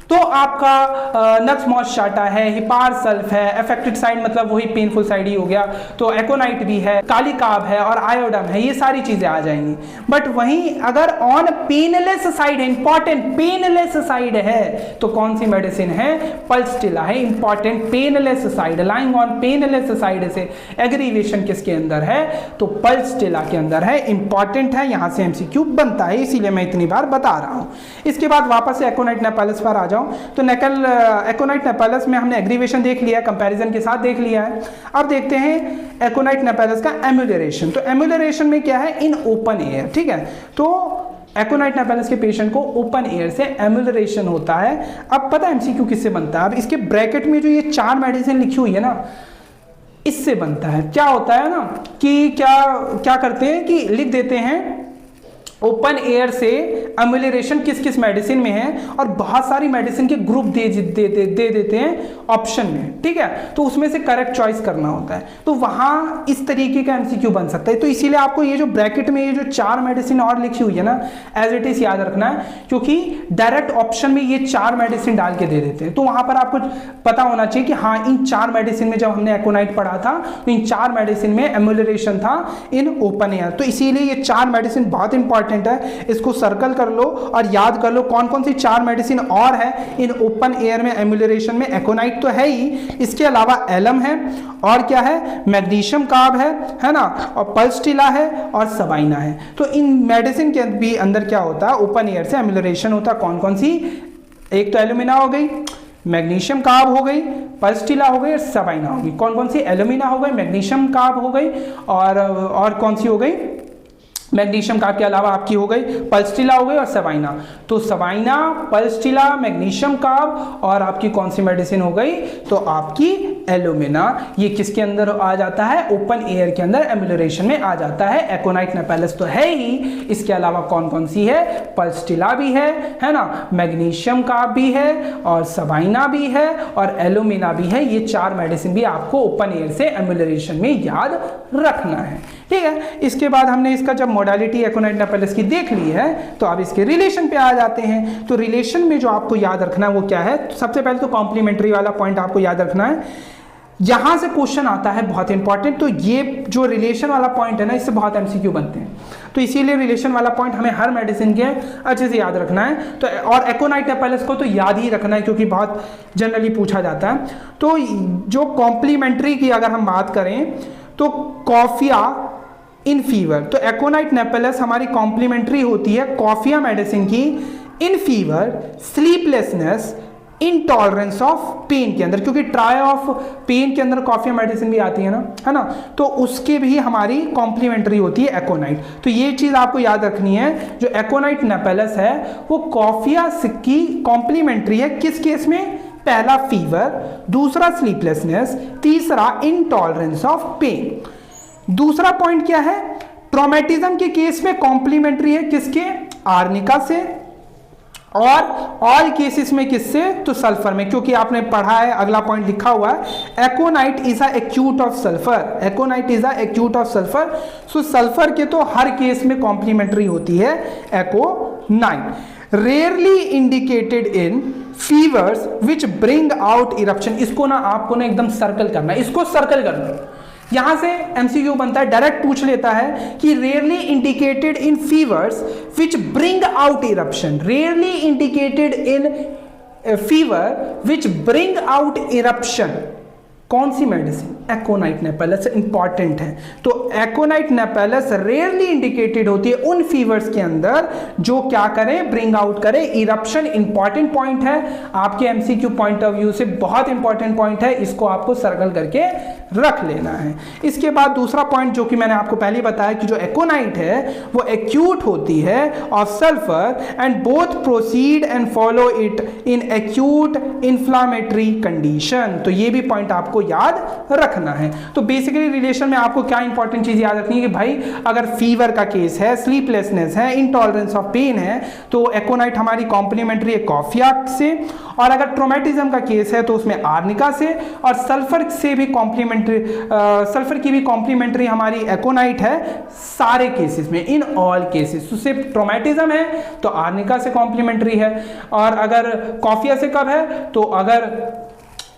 [SPEAKER 1] तो आपका नक्स मॉस्चाटा है, हिपार सल्फ है, अफेक्टेड साइड मतलब वही पेनफुल साइड ही हो गया, तो एकोनाइट भी है, काली कार्ब है और आयोडम है, ये सारी चीजें आ जाएंगी। बट वहीं अगर ऑन पेनलेस साइड है, इंपॉर्टेंट, पेनलेस साइड है, तो कौन सी मेडिसिन है, पल्स्टिला है, important, painless side, lying on painless side से एग्रीवेशन किसके अंदर है, तो पल्स्टिला के अंदर है, इंपॉर्टेंट है, यहां से एमसीक्यू बनता है, इसीलिए मैं इतनी बार बता रहा हूं। इसके बाद वापस से एकोनाइट नेपेलस पर आ जाओ। तो एकोनाइट नेपेलस में हमने एग्रीवेशन देख लिया, कंपैरिजन के साथ देख लिया है। अब देखते हैं एकोनाइट नेपेलस का एम्यूलरेशन। तो एम्यूलरेशन में क्या है, इन ओपन एयर, ठीक है। तो एकोनाइट नेपेलस के पेशेंट को ओपन एयर से एम्यूलरेशन होता है। अब पता है एमसीक्यू किससे बनता है, अब इसके ब्रैकेट में जो ये चार मेडिसिन लिखी हुई है ना, इससे बनता है। क्या होता है ना कि क्या करते हैं कि लिख देते हैं ओपन एयर से एम्यूलरेशन किस किस मेडिसिन में है, और बहुत सारी मेडिसिन के ग्रुप दे देते हैं ऑप्शन में, ठीक है। तो उसमें से करेक्ट चॉइस करना होता है, तो वहां इस तरीके का एमसीक्यू बन सकता है। तो इसीलिए आपको ये जो ब्रैकेट में ये जो चार मेडिसिन और लिखी हुई है ना, एज इट इज याद रखना है, क्योंकि डायरेक्ट ऑप्शन में ये चार मेडिसिन डाल के दे देते हैं। तो वहां पर आपको पता होना चाहिए कि हाँ, इन चार मेडिसिन में जब हमने एकोनाइट पढ़ा था तो इन चार मेडिसिन में एम्यूलरेशन था इन ओपन एयर। तो इसीलिए ये चार मेडिसिन बहुत इंपॉर्टेंट है, इसको सर्कल कर लो और याद कर लो कौन कौन सी चार मेडिसिन और है इन ओपन एयर में एम्यूलरेशन में। एकोनाइट तो है ही, इसके अलावा एलम है, और क्या है, मैग्नीशियम कार्ब है ना, और पल्स्टिला है और सबाइना है। तो इन मेडिसिन के भी अंदर क्या होता है, ओपन एयर से एम्यूलरेशन होता है। कौन कौन सी, एक तो एल्यूमिना हो गई, मैग्नीशियम कार्ब हो गई, पल्स्टिला हो गई और सबाइना हो गई। कौन कौन सी, एल्यूमिना हो गई, मैग्नीशियम कार्ब हो गई, और कौन सी हो गई, मैग्नीशियम कार्ब के अलावा आपकी हो गई पल्स्टिला हो गई और सबाइना। तो सबाइना, पल्स्टिला, मैग्नीशियम कार्ब और आपकी कौन सी मेडिसिन हो गई, तो आपकी एल्यूमिना। ये किसके अंदर आ जाता है, ओपन एयर के अंदर एम्यूलरेशन में आ जाता है। एकोनाइट नेपेलस तो है ही, इसके अलावा कौन कौन सी है, पल्स्टिला भी है ना, मैग्नीशियम कार्ब भी है और सबाइना भी है और एल्यूमिना भी है। ये चार मेडिसिन भी आपको ओपन एयर से एम्यूलरेशन में याद रखना है, ठीक है। इसके बाद हमने इसका जब मोडालिटी एकोनाइट नेपेलस की देख ली है, तो अब इसके रिलेशन पे आ जाते हैं। तो रिलेशन में जो आपको याद रखना है वो क्या है, तो सबसे पहले तो कॉम्प्लीमेंट्री वाला पॉइंट आपको याद रखना है। यहां से क्वेश्चन आता है बहुत इंपॉर्टेंट, तो ये जो रिलेशन वाला पॉइंट है ना, इससे बहुत एमसीक्यू बनते हैं। तो इसीलिए रिलेशन वाला पॉइंट हमें हर मेडिसिन के अच्छे से याद रखना है। तो और एकोनाइट नेपेलस को तो याद ही रखना है, क्योंकि बहुत जनरली पूछा जाता है। तो जो कॉम्प्लीमेंट्री की अगर हम बात करें तो कॉफिया इन फीवर, तो एकोनाइट नेपेलस हमारी कॉम्प्लीमेंट्री होती है कॉफिया मेडिसिन की in fever, sleeplessness, intolerance of pain के अंदर, क्योंकि ट्राई ऑफ पेन के अंदर कॉफिया मेडिसिन भी आती है ना, है ना, तो उसके भी हमारी कॉम्प्लीमेंट्री होती है एकोनाइट। तो ये चीज आपको याद रखनी है, जो एकोनाइट नेपेलस है वो कॉफिया की कॉम्प्लीमेंट्री है। किस केस में? पहला फीवर, दूसरा स्लीपलेसनेस, तीसरा इंटॉलरेंस ऑफ पेन। दूसरा पॉइंट क्या है? ट्रॉमेटिज्म के केस में कॉम्प्लीमेंट्री है किसके? आर्निका से, और ऑल केसेस में किससे? तो सल्फर में, क्योंकि आपने पढ़ा है, अगला पॉइंट लिखा हुआ है, aconite is a acute of sulphur, aconite is a acute of sulphur. So sulphur के तो हर केस में कॉम्प्लीमेंट्री होती है aconite. Rarely indicated in fevers which bring out eruption. इसको ना आपको ना एकदम सर्कल करना है, इसको सर्कल करना। यहां से एमसीक्यू बनता है, डायरेक्ट पूछ लेता है कि rarely indicated in fevers which bring out eruption, rarely indicated in fever which bring out eruption, कौन सी मेडिसिन? एकोनाइट नेपेलस इंपॉर्टेंट है। तो एकोनाइट नेपेलस रेयरली इंडिकेटेड होती है उन फीवर्स के अंदर जो क्या करें? ब्रिंग आउट करें इरप्शन। इंपॉर्टेंट पॉइंट है, आपके एमसीक्यू पॉइंट ऑफ व्यू से बहुत इंपॉर्टेंट पॉइंट है, इसको आपको सर्कल करके रख लेना है। इसके बाद दूसरा पॉइंट जो कि मैंने आपको पहले बताया कि जो एकोनाइट है वो एक्यूट होती है of sulphur and both proceed and follow it in acute inflammatory condition. तो ये भी पॉइंट आपको याद रखना है। तो बेसिकली रिलेशन में आपको क्या इंपॉर्टेंट चीज याद रखनी है कि भाई अगर फीवर का केस है, स्लीपलेसनेस है, इंटॉलरेंस ऑफ पेन है, तो एकोनाइट हमारी कॉम्प्लीमेंट्री है कॉफिया से, और अगर ट्रोमेटिज्म का केस है तो उसमें आर्निका से, और सल्फर से भी कॉम्प्लीमेंट्री, सल्फर की भी कॉम्प्लीमेंट्री हमारी एकोनाइट है सारे केसेस में, इन ऑल केसेस। तो सिर्फ ट्रोमेटिज्म है तो आर्निका से कॉम्प्लीमेंट्री है, और अगर कॉफिया से कब है? तो अगर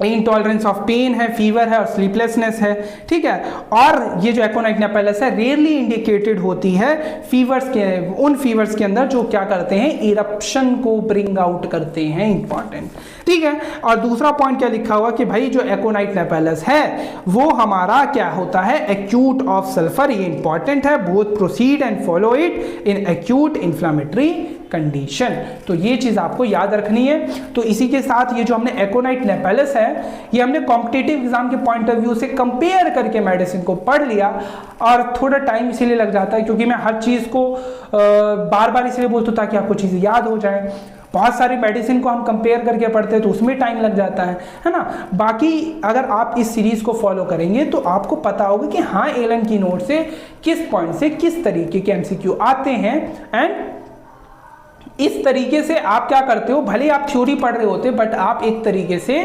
[SPEAKER 1] इंटॉलरेंस ऑफ पेन है, फीवर है और स्लीपलेसनेस है, ठीक है। और ये जो एकोनाइट नेपेलस है रेयरली इंडिकेटेड होती है फीवर्स के, उन फीवर्स के अंदर जो क्या करते हैं? इरप्शन को ब्रिंग आउट करते हैं। इंपॉर्टेंट, ठीक है। और दूसरा पॉइंट क्या लिखा हुआ कि भाई जो एकोनाइट नेपेलस है वो हमारा क्या होता है? Acute of sulphur. ये इंपॉर्टेंट है, both proceed and follow it in acute inflammatory condition. तो ये चीज आपको याद रखनी है। तो इसी के साथ ये जो हमने एकोनाइट नेपेलस है ये हमने कॉम्पिटिटिव एग्जाम के पॉइंट ऑफ व्यू से कंपेयर करके मेडिसिन को पढ़ लिया, और थोड़ा टाइम इसीलिए लग जाता है क्योंकि मैं हर चीज को बार बार इसलिए बोलता हूं ताकि आपको चीजें याद हो जाए। बहुत सारी मेडिसिन को हम कंपेयर करके पढ़ते हैं तो उसमें टाइम लग जाता है ना। बाकी अगर आप इस सीरीज को फॉलो करेंगे तो आपको पता होगा कि हाँ एलन की नोट से किस पॉइंट से किस तरीके के एमसीक्यू आते हैं, एंड इस तरीके से आप क्या करते हो, भले आप थ्योरी पढ़ रहे होते बट आप एक तरीके से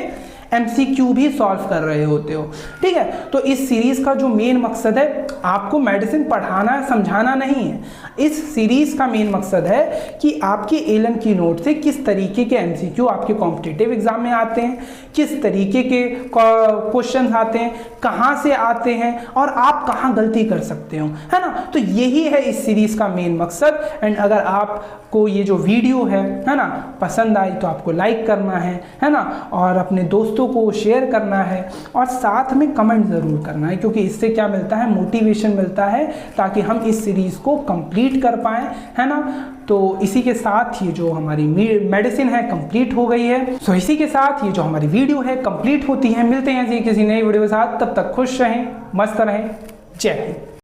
[SPEAKER 1] एमसीक्यू भी सॉल्व कर रहे होते हो, ठीक है। तो इस सीरीज का जो मेन मकसद है आपको मेडिसिन पढ़ाना समझाना नहीं है, इस सीरीज का मेन मकसद है कि आपके एलन की नोट से किस तरीके के एमसीक्यू आपके कॉम्पिटिटिव एग्जाम में आते हैं, किस तरीके के क्वेश्चन आते हैं, कहाँ से आते हैं और आप कहाँ गलती कर सकते हो, है ना। तो यही है इस सीरीज का मेन मकसद। एंड अगर आपको ये जो वीडियो है ना पसंद आई तो आपको लाइक करना है ना, और अपने दोस्तों को शेयर करना है, और साथ में कमेंट ज़रूर करना है, क्योंकि इससे क्या मिलता है? मोटिवेशन मिलता है, ताकि हम इस सीरीज को कंप्लीट कर पाएँ, है ना। तो इसी के साथ ये जो हमारी मेडिसिन है कंप्लीट हो गई है। सो इसी के साथ ये जो हमारी वीडियो है कंप्लीट होती है। मिलते हैं किसी नई वीडियो के साथ, तब तक खुश रहें, मस्त रहें, जय हिंद।